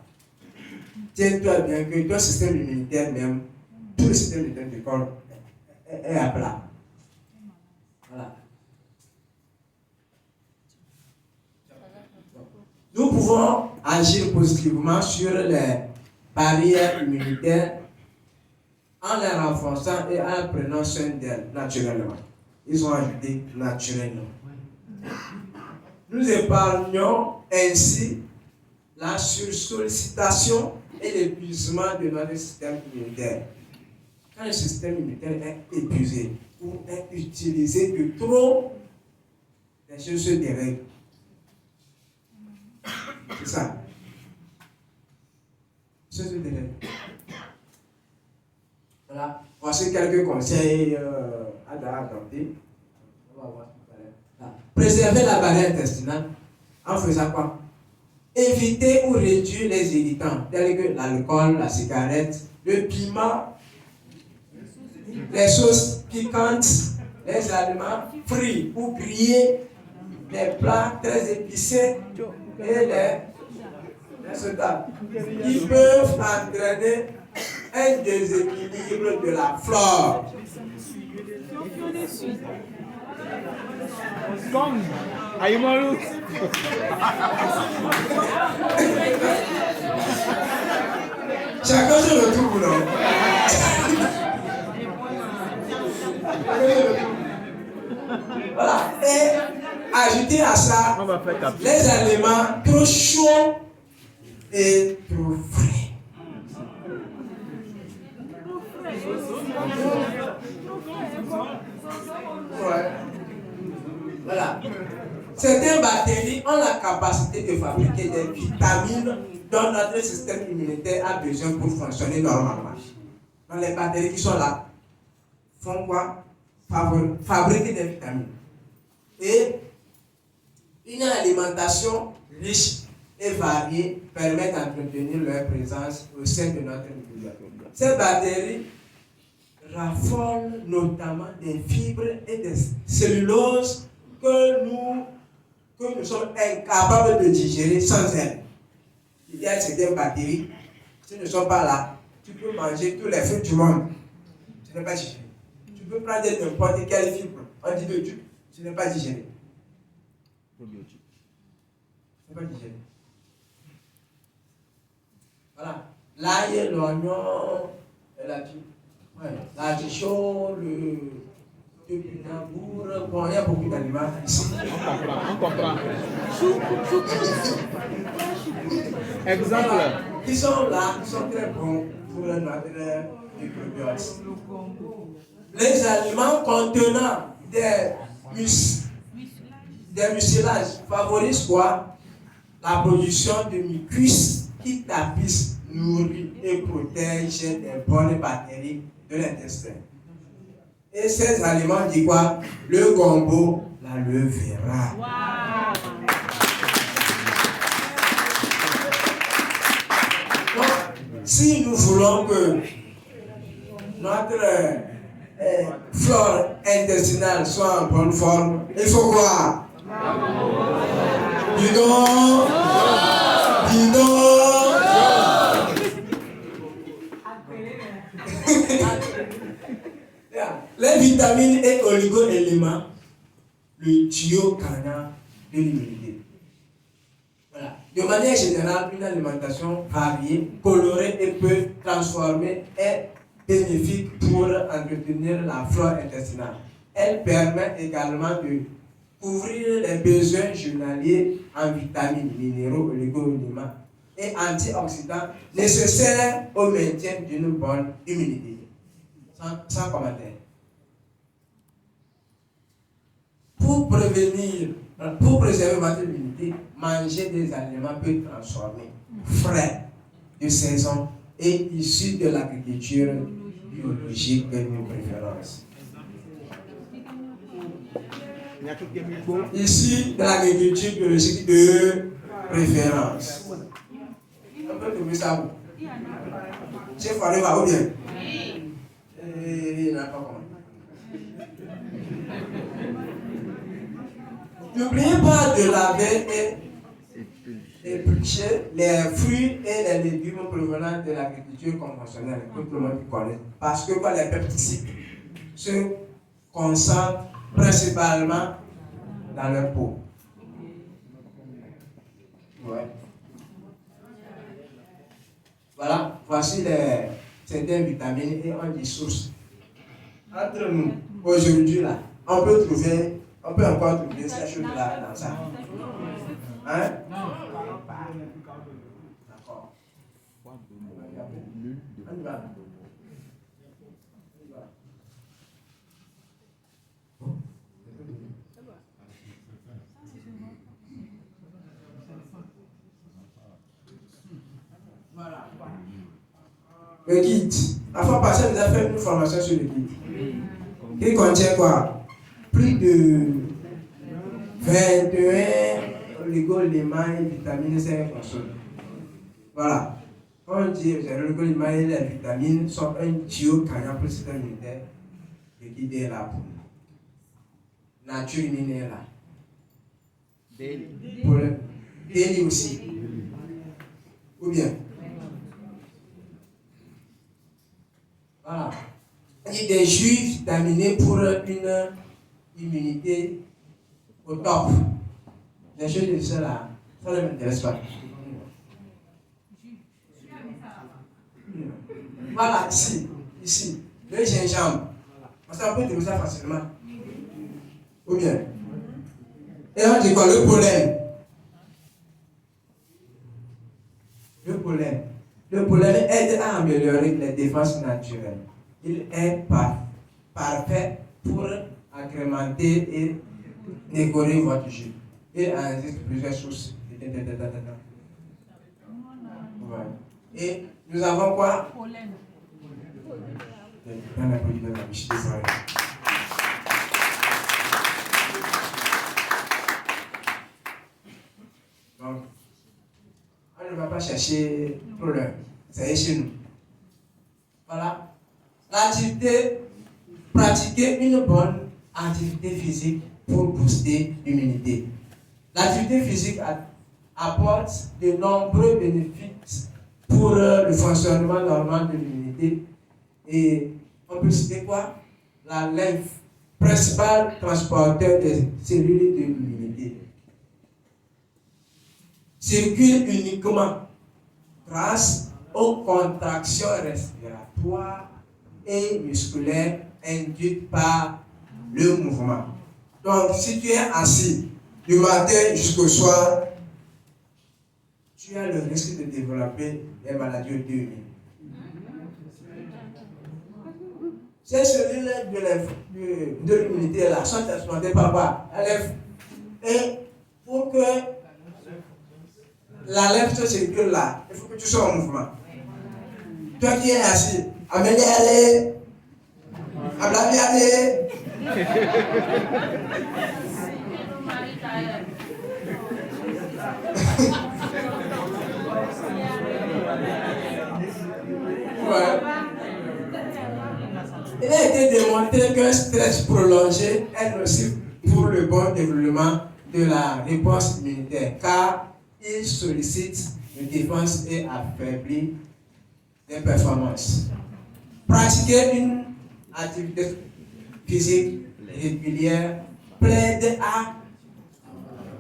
tiens-toi bien que ton système immunitaire même, tout le système immunitaire du corps est à plat. Voilà. Nous pouvons agir positivement sur les barrières immunitaires en les renforçant et en prenant soin d'elles naturellement. Ils ont ajouté naturellement. Nous épargnons ainsi la sursollicitation et l'épuisement de notre système immunitaire. Quand le système immunitaire est épuisé ou est utilisé de trop, les choses se dérèglent. C'est ça. Se dérèglent. Voilà. Voici quelques conseils à adopter. On va voir tout à l'heure. Préserver la barrière intestinale en faisant quoi? Éviter ou réduire les irritants tels que l'alcool, la cigarette, le piment, les sauces piquantes, les aliments frits ou grillés, les plats très épicés et les sodas qui peuvent entraîner un déséquilibre de la flore. Chacun se retrouve, non? Voilà. Et ajouter à ça les aliments trop chauds et trop frais. Ouais. Voilà. Certaines bactéries ont la capacité de fabriquer des vitamines dont notre système immunitaire a besoin pour fonctionner normalement. Donc les bactéries qui sont là font quoi? Fabriquer des vitamines. Et une alimentation riche et variée permet d'entretenir leur présence au sein de notre microbiote. Ces bactéries raffolent notamment des fibres et des celluloses que nous sommes incapables de digérer sans elles. Il y a certaines bactéries, si elles ne sont pas là, tu peux manger tous les fruits du monde. Ce n'est pas digéré. Tu peux prendre n'importe quelle fibre, antibiotique, ce n'est pas digéré. Probiotique. Ce n'est pas digéré. Voilà. L'ail, l'oignon, l'artichaut, le pinabour, bon, il y a beaucoup d'aliments ici. On comprend. Exemple. Qui sont là, qui sont très bons pour notre microbiote. Les aliments contenant des mucilages favorisent quoi? La production de mucus qui tapissent, nourrit et protège les bonnes bactéries de l'intestin. Et ces aliments disent quoi? Le gombo, la levera. Wow. Donc, si nous voulons que notre flore intestinale soit en bonne forme, il faut quoi? Dis donc. Dis donc. Les vitamines et oligo-éléments, le tuyau canal de l'immunité. Voilà. De manière générale, une alimentation variée, colorée et peu transformée est bénéfique pour entretenir la flore intestinale. Elle permet également de couvrir les besoins journaliers en vitamines, minéraux, oligo-éléments et antioxydants nécessaires au maintien d'une bonne immunité. Sans commentaire. Pour préserver votre immunité, mangez des aliments peu transformés, frais, de saison et issus de l'agriculture biologique de nos préférences. Issus de l'agriculture biologique de préférence. On peut trouver ça où? Chef Farouva, ou bien? Il n'a pas compris. N'oubliez pas de laver et éplucher les fruits et les légumes provenant de l'agriculture conventionnelle, que tout le monde connaît. Parce que les pesticides se concentrent principalement dans leur peau. Ouais. Voilà, voici certaines vitamines et on dit sources. Entre nous, aujourd'hui, là, on peut encore trouver ces choses-là dans ça. Hein? D'accord. On y va. Voilà. Le guide. La fois passée, nous avons fait une formation sur le guide. Qui contient quoi? Plus de 21 oligo-éléments et vitamines C consommés. Voilà. On dit que les oligo-éléments et les vitamines sont un tuyau gagnant pour le système immunitaire. Le guide est là pour nous. Nature humaine est là. Pour le délit aussi. Ou bien? Voilà. Il y a des jus vitaminés pour une immunité au top. Les choses de cela, ça ne m'intéresse pas. Voilà, ici, le gingembre. Parce qu'on peut trouver ça facilement. Ou bien? Et on dit quoi? Le pollen. Le pollen aide à améliorer les défenses naturelles. Il est parfait pour agrémenter et décorer votre jus. Il existe plusieurs sources. Ouais. Et nous avons quoi? Pollen. Donc, on ne va pas chercher problème. C'est chez nous. Voilà. Pratiquer une bonne activité physique pour booster l'immunité. L'activité physique apporte de nombreux bénéfices pour le fonctionnement normal de l'immunité. Et on peut citer quoi? La lymphe, principal transporteur des cellules de l'immunité, circule uniquement grâce aux contractions respiratoires et musculaires induites par le mouvement. Donc, si tu es assis du matin jusqu'au soir, tu tu as le risque de développer des maladies auto-immunes. Ces cellules de l'immunité là sont exploitées par quoi? La lèvre. Et pour que la lèvre se circule là, il faut que tu sois en mouvement. Toi qui es assis, amenez aller, amenez aller. Ouais. Il a été démontré qu'un stress prolongé est nocif pour le bon développement de la réponse immunitaire, car il sollicite les défenses et affaiblit les performances. Pratiquer une activité physique régulière plaide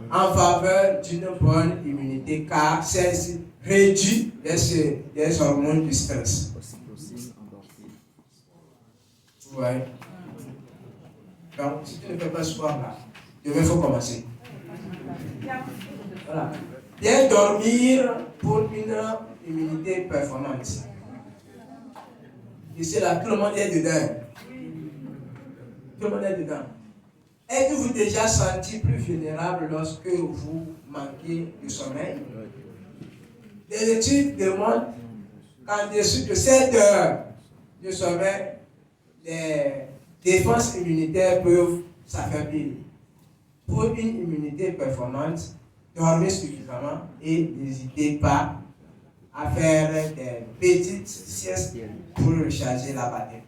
en faveur d'une bonne immunité, car celle-ci réduit les hormones du stress. Ouais. Donc, si tu ne fais pas sport là, il faut commencer. Voilà. Bien dormir pour une immunité performante. Ici là, tout le monde est dedans. Tout le monde est dedans. Êtes-vous déjà senti plus vulnérable lorsque vous manquez de sommeil? Les études démontrent qu'en dessous de 7 heures de sommeil, les défenses immunitaires peuvent s'affaiblir. Pour une immunité performante, dormez suffisamment et n'hésitez pas à faire des petites siestes pour recharger la batterie.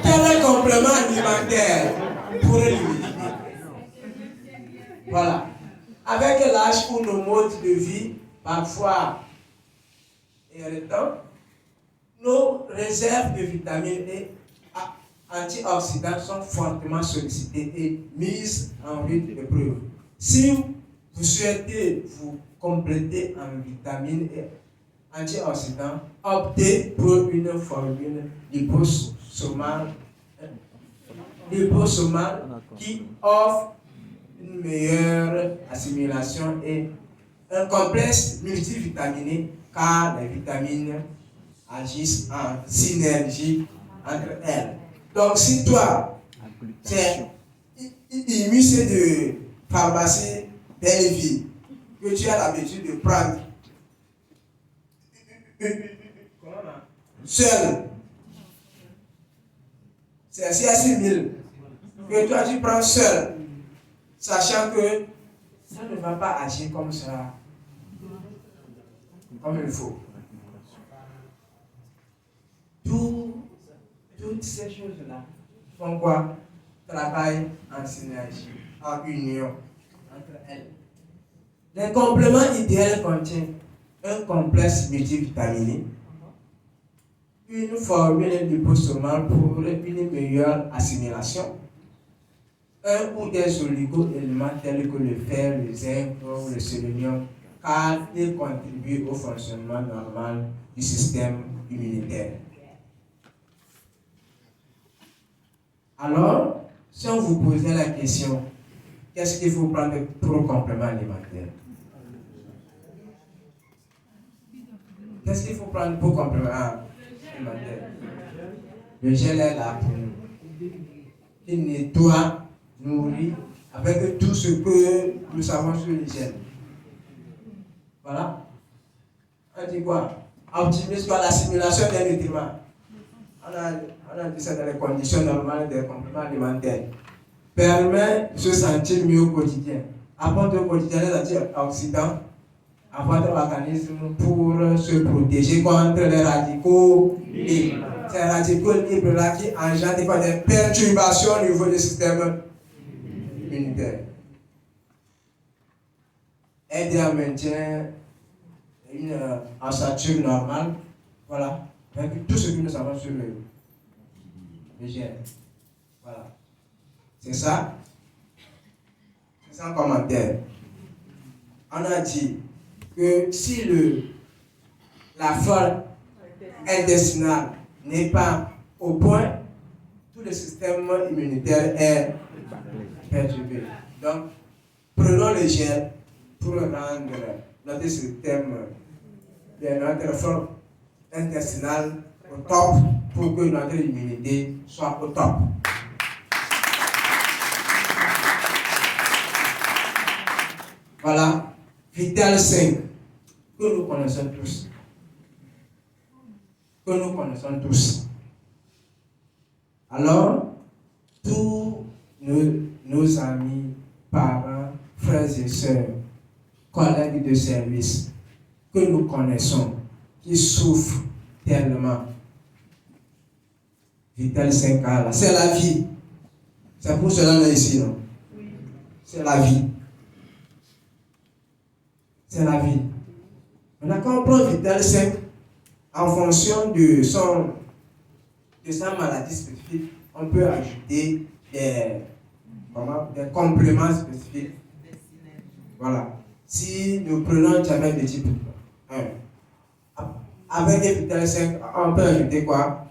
Quel est le complément alimentaire pour l'immunité? Voilà. Avec l'âge ou nos modes de vie, parfois irritants, nos réserves de vitamines et antioxydants sont fortement sollicitées et mises en rude épreuve. Si vous souhaitez vous compléter en vitamines et antioxydants, optez pour une formule liposomale qui offre une meilleure assimilation et un complexe multivitaminé, car les vitamines agissent en synergie entre elles. Donc si toi, c'est musée de pharmacie Belleville que tu as l'habitude de prendre seul, c'est CA6000 que toi tu prends seul, sachant que ça ne va pas agir comme ça, comme il faut. Toutes ces choses-là font quoi? Travaillent en synergie, en union entre elles. Les compléments idéaux contiennent un complexe multivitaminé, une formule liposomale pour une meilleure assimilation, un ou des oligo-éléments tels que le fer, le zinc ou le sélénium, car ils contribuent au fonctionnement normal du système immunitaire. Alors, si on vous posait la question, qu'est-ce qu'il faut prendre pour complément alimentaire? Qu'est-ce qu'il faut prendre pour complément alimentaire? Le gel est là pour nous. Il nettoie, nourrit, avec tout ce que nous savons sur le gel. Voilà. On dit quoi? Optimise l'assimilation des nutriments. On a dit ça dans les conditions normales des compléments alimentaires. Permet de se sentir mieux au quotidien. Apporte au quotidien les antioxydants à votre organisme pour se protéger contre les radicaux libres. Ces radicaux libres-là qui engendrent des perturbations au niveau du système immunitaire. Aider à maintenir une ossature normale. Voilà. Avec tout ce que nous savons sur le gène. Voilà. C'est ça. C'est ça en commentaire. On a dit que si la flore intestinale n'est pas au point, tout le système immunitaire est perturbé. Donc, prenons le gel pour rendre notre système de notre flore intestinale au top pour que notre immunité soit au top. Voilà, Vital 5, que nous connaissons tous. Que nous connaissons tous. Alors, tous nos amis, parents, frères et sœurs, collègues de service que nous connaissons, qui souffrent tellement. Vital 5 c'est la vie. C'est pour cela qu'on est ici, non? C'est la vie. C'est la vie. Maintenant, quand on prend Vital 5, en fonction de sa maladie spécifique, on peut ajouter des compléments spécifiques. Voilà. Si nous prenons diabète de type 1, avec un Vital 5, on peut ajouter quoi?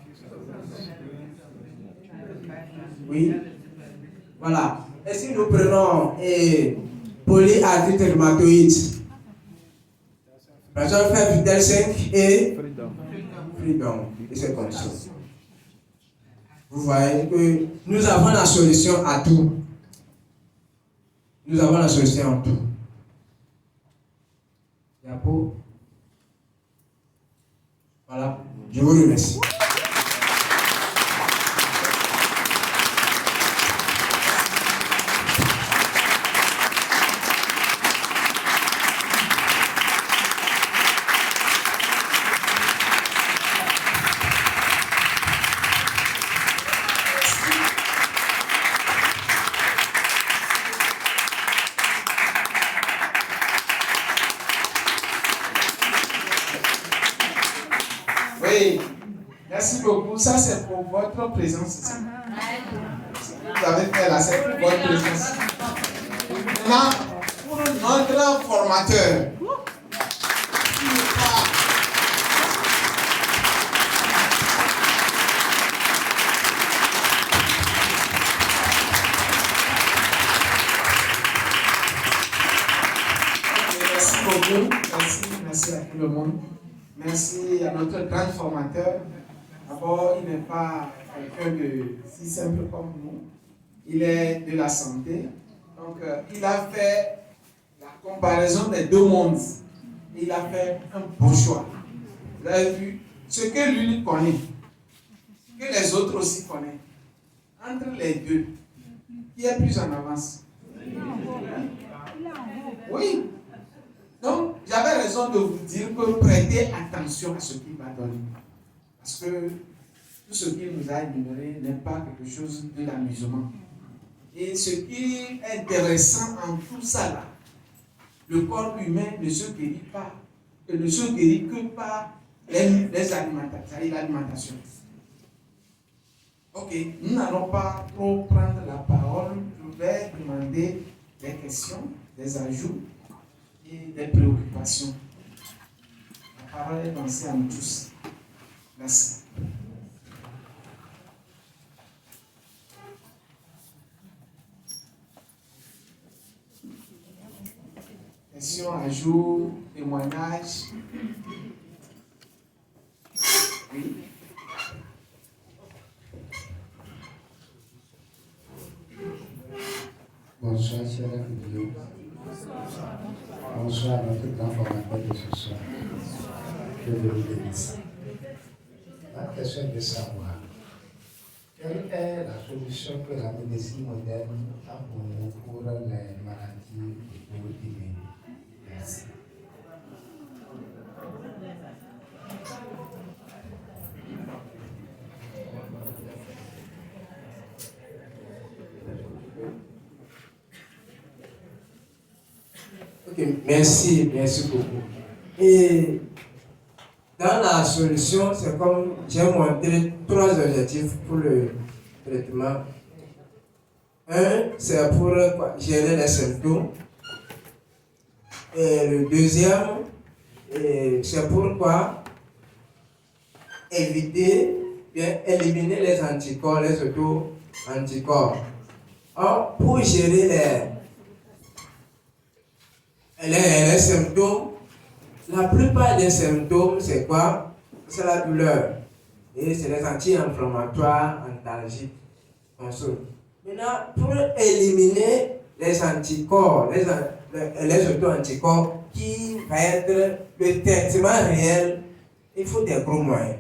Oui. Voilà. Et si nous prenons polyarthrite rhumatoïde, par exemple, fait Vital 5 et Freedom. Et c'est comme ça. Vous voyez que nous avons la solution à tout. Nous avons la solution à tout. Yapo. Voilà. Je vous remercie. Oui, merci beaucoup. Ça, c'est pour votre présence ici. Vous avez fait là, c'est pour votre présence. Maintenant, pour notre formateur, merci beaucoup. Merci à tout le monde. Merci à notre grand formateur. D'abord, il n'est pas quelqu'un de si simple comme nous. Il est de la santé. Donc, il a fait la comparaison des deux mondes. Il a fait un bon choix. Vous avez vu ce que lui connaît, que les autres aussi connaissent. Entre les deux, qui est plus en avance? Oui. Donc, j'avais raison de vous dire que prêtez attention à ce qu'il va donner. Parce que tout ce qu'il nous a énuméré n'est pas quelque chose de l'amusement. Et ce qui est intéressant en tout ça là, le corps humain ne se guérit pas, ne se guérit que par les alimentations, c'est-à-dire l'alimentation. Ok, nous n'allons pas trop prendre la parole. Je vais demander des questions, des ajouts et des préoccupations. La parole est lancée à nous tous. Merci. Questions, ajouts, témoignages. Oui. Bonsoir, chers amis. Bonsoir à notre grand formateur de ce soir. Que Dieu vous bénisse. Ma question est de savoir quelle est la solution que la médecine moderne a pour nous pour les maladies auto-immunes. Merci. Ok, merci beaucoup. Et dans la solution, c'est comme j'ai montré 3 objectifs pour le traitement. Un, c'est pour gérer les symptômes. Et le deuxième, c'est pour éviter, bien éliminer les anticorps, les auto-anticorps. Or, pour gérer les symptômes, la plupart des symptômes, c'est quoi? C'est la douleur. Et c'est les anti-inflammatoires, antalgiques qu'on sauve. Maintenant, pour éliminer les anticorps, les auto-anticorps qui va être le traitement réel, il faut des gros moyens.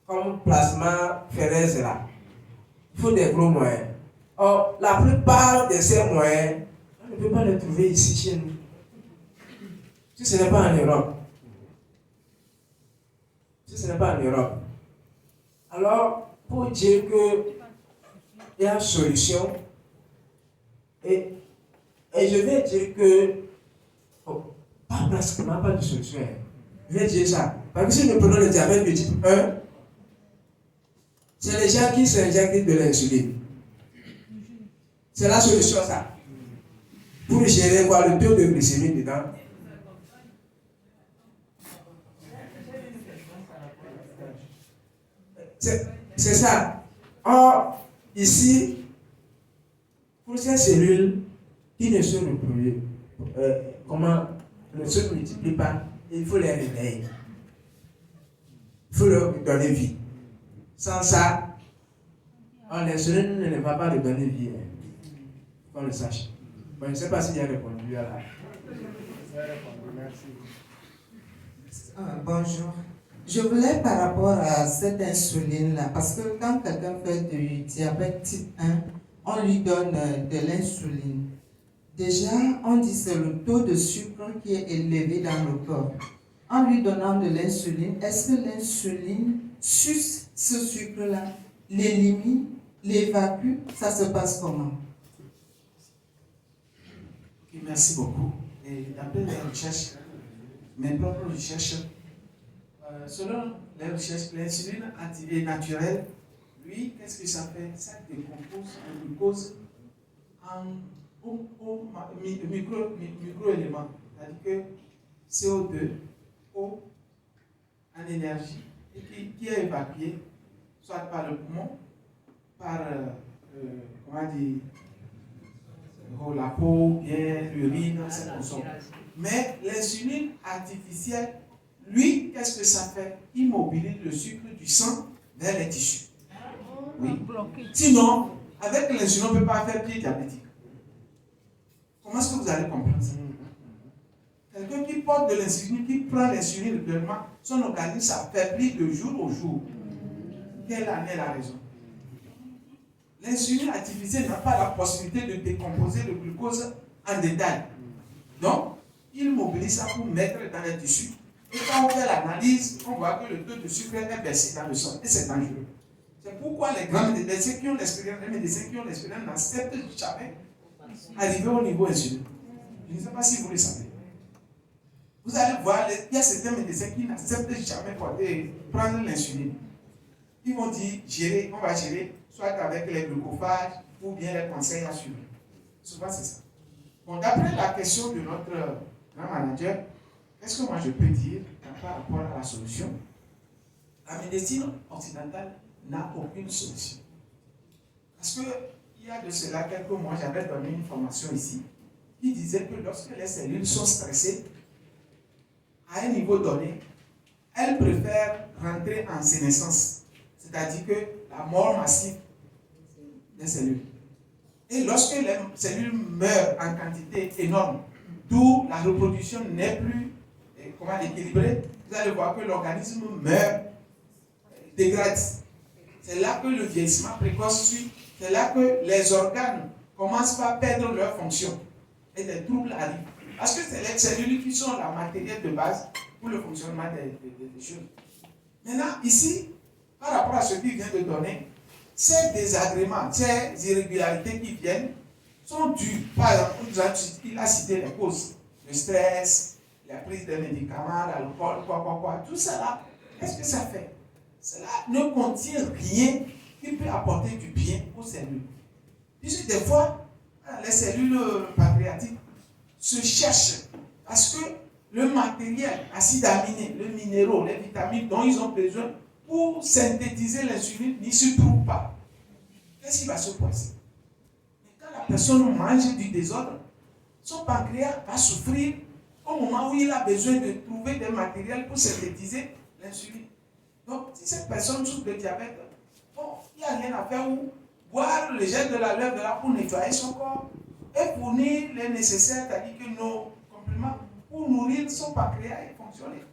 Comme plasmaphéresis là. Il faut des gros moyens. Or, la plupart de ces moyens, on ne peut pas les trouver ici chez nous. Si ce n'est pas en Europe. Si ce n'est pas en Europe. Alors, pour dire qu'il y a une solution, et je vais dire que, pas pratiquement pas de solution. Je vais dire ça. Parce que si nous prenons le diabète de type 1, c'est les gens qui s'injectent de l'insuline. C'est la solution, ça. Pour gérer quoi, le taux de glycémie dedans. C'est ça. Or, ici, pour ces cellules qui ne se reproduisent, ne se multiplient pas, il faut les réveiller. Il faut leur donner vie. Sans ça, l'insuline ne va pas lui donner vie. Qu'on le sache. Bon, je ne sais pas s'il y a répondu à la. Bonjour. Je voulais par rapport à cette insuline-là, parce que quand quelqu'un fait du diabète type 1, on lui donne de l'insuline. Déjà, on dit que c'est le taux de sucre qui est élevé dans le corps. En lui donnant de l'insuline, est-ce que l'insuline suce ce sucre-là, l'élimine, l'évacue? Ça se passe comment? Okay, merci beaucoup. Et d'après les recherches, mes propres recherches, selon les recherches, l'insuline activée naturelle, lui, qu'est-ce que ça fait? Ça décompose le glucose en micro-éléments, c'est-à-dire que CO2, eau, en énergie, et qui est évacué, soit par le poumon, par la peau, bien l'urine, ça consomme. Mais l'insuline artificielle, lui, qu'est-ce que ça fait? Il mobilise le sucre du sang vers les tissus. Oui. Sinon, avec l'insuline, on ne peut pas faire pied diabétique. Comment est-ce que vous allez comprendre ça? Quelqu'un qui porte de l'insuline, qui prend l'insuline régulièrement, son organisme s'affaiblit de jour au jour. Quelle en est la raison? L'insuline artificielle n'a pas la possibilité de décomposer le glucose en détail. Donc, il mobilise ça pour mettre dans les tissus. Et quand on fait l'analyse, on voit que le taux de sucre est baissé dans le sang. Et c'est dangereux. C'est pourquoi les grands médecins qui ont l'expérience, n'acceptent jamais arriver au niveau insuline. Je ne sais pas si vous le savez. Vous allez voir, il y a certains médecins qui n'acceptent jamais prendre l'insuline. Ils vont dire, on va gérer, soit avec les glucophages ou bien les conseils à suivre. Souvent, c'est ça. Bon, d'après la question de notre grand manager, qu'est-ce que moi je peux dire par rapport à la solution? La médecine occidentale n'a aucune solution. Parce qu'il y a de cela quelques mois, j'avais donné une formation ici qui disait que lorsque les cellules sont stressées, à un niveau donné, elles préfèrent rentrer en sénescence, c'est-à-dire que la mort massive des cellules. Et lorsque les cellules meurent en quantité énorme, d'où la reproduction n'est plus équilibrée, vous allez voir que l'organisme meurt, dégrade. C'est là que le vieillissement précoce suit, c'est là que les organes commencent à perdre leur fonction et des troubles arrivent. Parce que c'est les cellules qui sont la matériel de base pour le fonctionnement des choses. Maintenant, ici, par rapport à ce qu'il vient de donner, ces désagréments, ces irrégularités qui viennent sont dues. Par exemple, il a cité les causes. Le stress, la prise de médicaments, l'alcool, tout cela, qu'est-ce que ça fait? Cela ne contient rien qui peut apporter du bien aux cellules. Puisque des fois, les cellules pancréatiques se cherchent parce que le matériel, acide aminé, les minéraux, les vitamines dont ils ont besoin pour synthétiser l'insuline n'y se trouve pas. qu'est-ce qui va se passer? Mais quand la personne mange du désordre, son pancréas va souffrir au moment où il a besoin de trouver des matériels pour synthétiser l'insuline. Donc, si cette personne souffre de diabète, bon, il n'y a rien à faire ou boire le gel de la lèvre de là pour nettoyer son corps et fournir les nécessaires, c'est-à-dire que nos compléments pour nourrir son pancréas et fonctionner.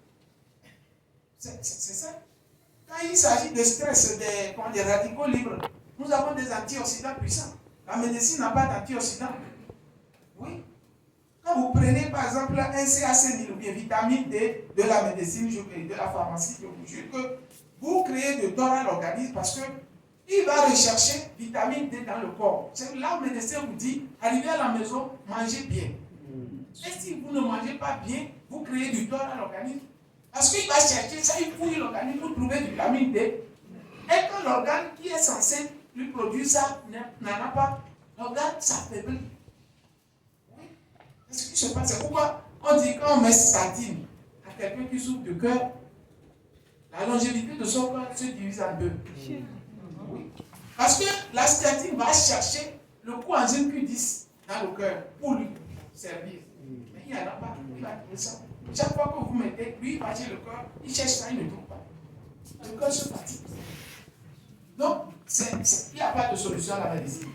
C'est ça. Quand il s'agit de stress, des radicaux libres, nous avons des antioxydants puissants. La médecine n'a pas d'antioxydants. Oui. Quand vous prenez par exemple un CAC1000 ou bien vitamine D de la médecine, de la pharmacie, je vous jure que vous créez de tort à l'organisme parce que il va rechercher vitamine D dans le corps. C'est là où le médecin vous dit, arrivez à la maison, mangez bien. Et si vous ne mangez pas bien, vous créez du tort à l'organisme. Parce qu'il va chercher ça, il fouille l'organisme pour trouver du vitamine D. Et quand l'organe qui est censé lui produire ça n'en a pas, l'organe s'affaiblit. Oui. C'est ce qui se passe. C'est pourquoi on dit quand on met statine à quelqu'un qui souffre du cœur, la longévité de son cœur se divise en deux. Oui. Parce que la statine va chercher le coenzyme Q10 dans le cœur pour lui servir. Mais il n'y en a pas. Il va trouver ça. Chaque fois que vous mettez, lui, il va chez le cœur, il cherche ça, il ne trouve pas. Le cœur se fatigue. Donc, il n'y a pas de solution à la médecine.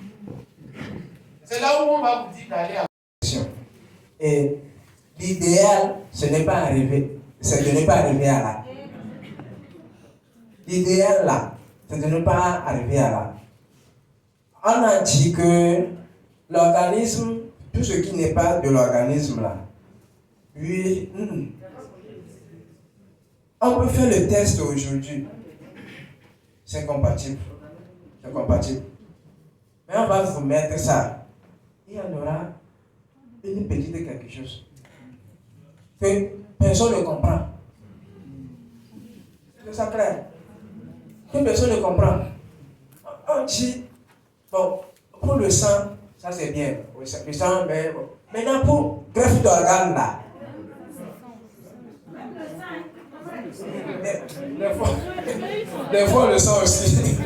C'est là où on va vous dire d'aller à la. Et l'idéal, ce n'est pas arriver, c'est de ne pas arriver à là. L'idéal là, c'est de ne pas arriver à là. On a dit que l'organisme, tout ce qui n'est pas de l'organisme là, oui, on peut faire le test aujourd'hui. C'est compatible. C'est compatible. Mais on va vous mettre ça. Il y en aura une petite quelque chose que personne ne comprend. C'est ça clair. Que personne ne comprend. On dit, bon, pour le sang, ça c'est bien. Le sang, mais bon. Maintenant pour greffe d'organes là. Des fois le sang aussi.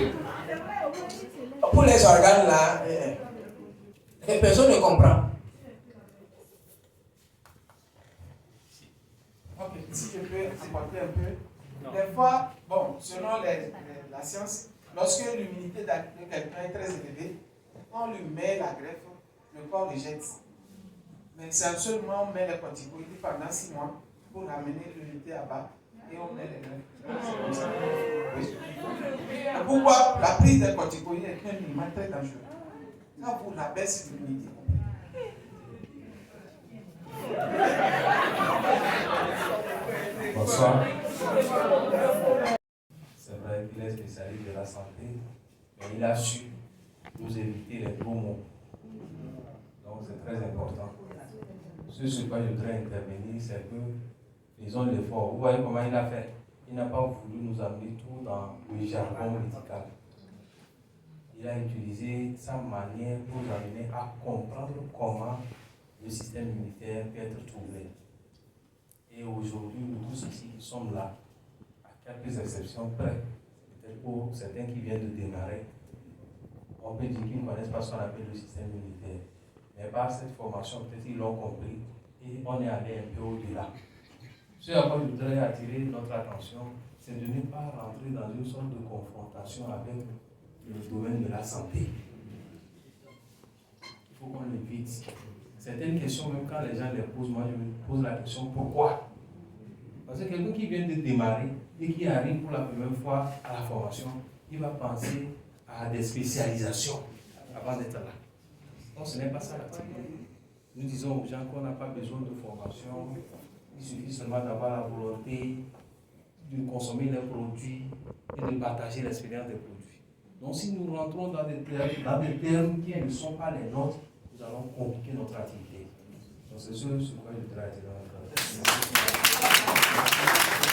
Pour les organes là, personne ne comprend. Ok, si je peux apporter un peu. Des fois, bon, selon la science, lorsque l'immunité de quelqu'un est très élevée, on lui met la greffe, le corps rejette. Mais c'est seulement on met les corticoïdes pendant 6 mois pour ramener l'immunité à bas et on met les greffes. C'est comme ça. Oui. Pourquoi la prise des corticoïdes est un élément très dangereux? Ça vous rabaisse l'immunité. Bonsoir. C'est vrai qu'il est spécialiste de la santé, mais il a su nous éviter les gros mots. Donc c'est très important. Ce quoi je voudrais intervenir, c'est que faisons l'effort. Vous voyez comment il a fait? Il n'a pas voulu nous amener tout dans le jargon médical. Il a utilisé sa manière pour nous amener à comprendre comment le système immunitaire peut être trouvé. Et aujourd'hui, nous tous ici qui sommes là, à quelques exceptions près, peut-être pour certains qui viennent de démarrer, on peut dire qu'ils ne connaissent pas ce qu'on appelle le système immunitaire. Mais par cette formation, peut-être qu'ils l'ont compris et on est allé un peu au-delà. Ce à quoi je voudrais attirer notre attention, c'est de ne pas rentrer dans une sorte de confrontation avec le domaine de la santé. Il faut qu'on l'évite. Certaines questions, même quand les gens les posent, moi je me pose la question pourquoi? Parce que quelqu'un qui vient de démarrer et qui arrive pour la première fois à la formation, il va penser à des spécialisations avant d'être là. Donc ce n'est pas ça l'activité. Nous disons aux gens qu'on n'a pas besoin de formation, il suffit seulement d'avoir la volonté de consommer les produits et de partager l'expérience des produits. Donc si nous rentrons dans des termes qui ne sont pas les nôtres, nous allons compliquer notre activité. Donc c'est ce sur quoi je voudrais attirer notre attention.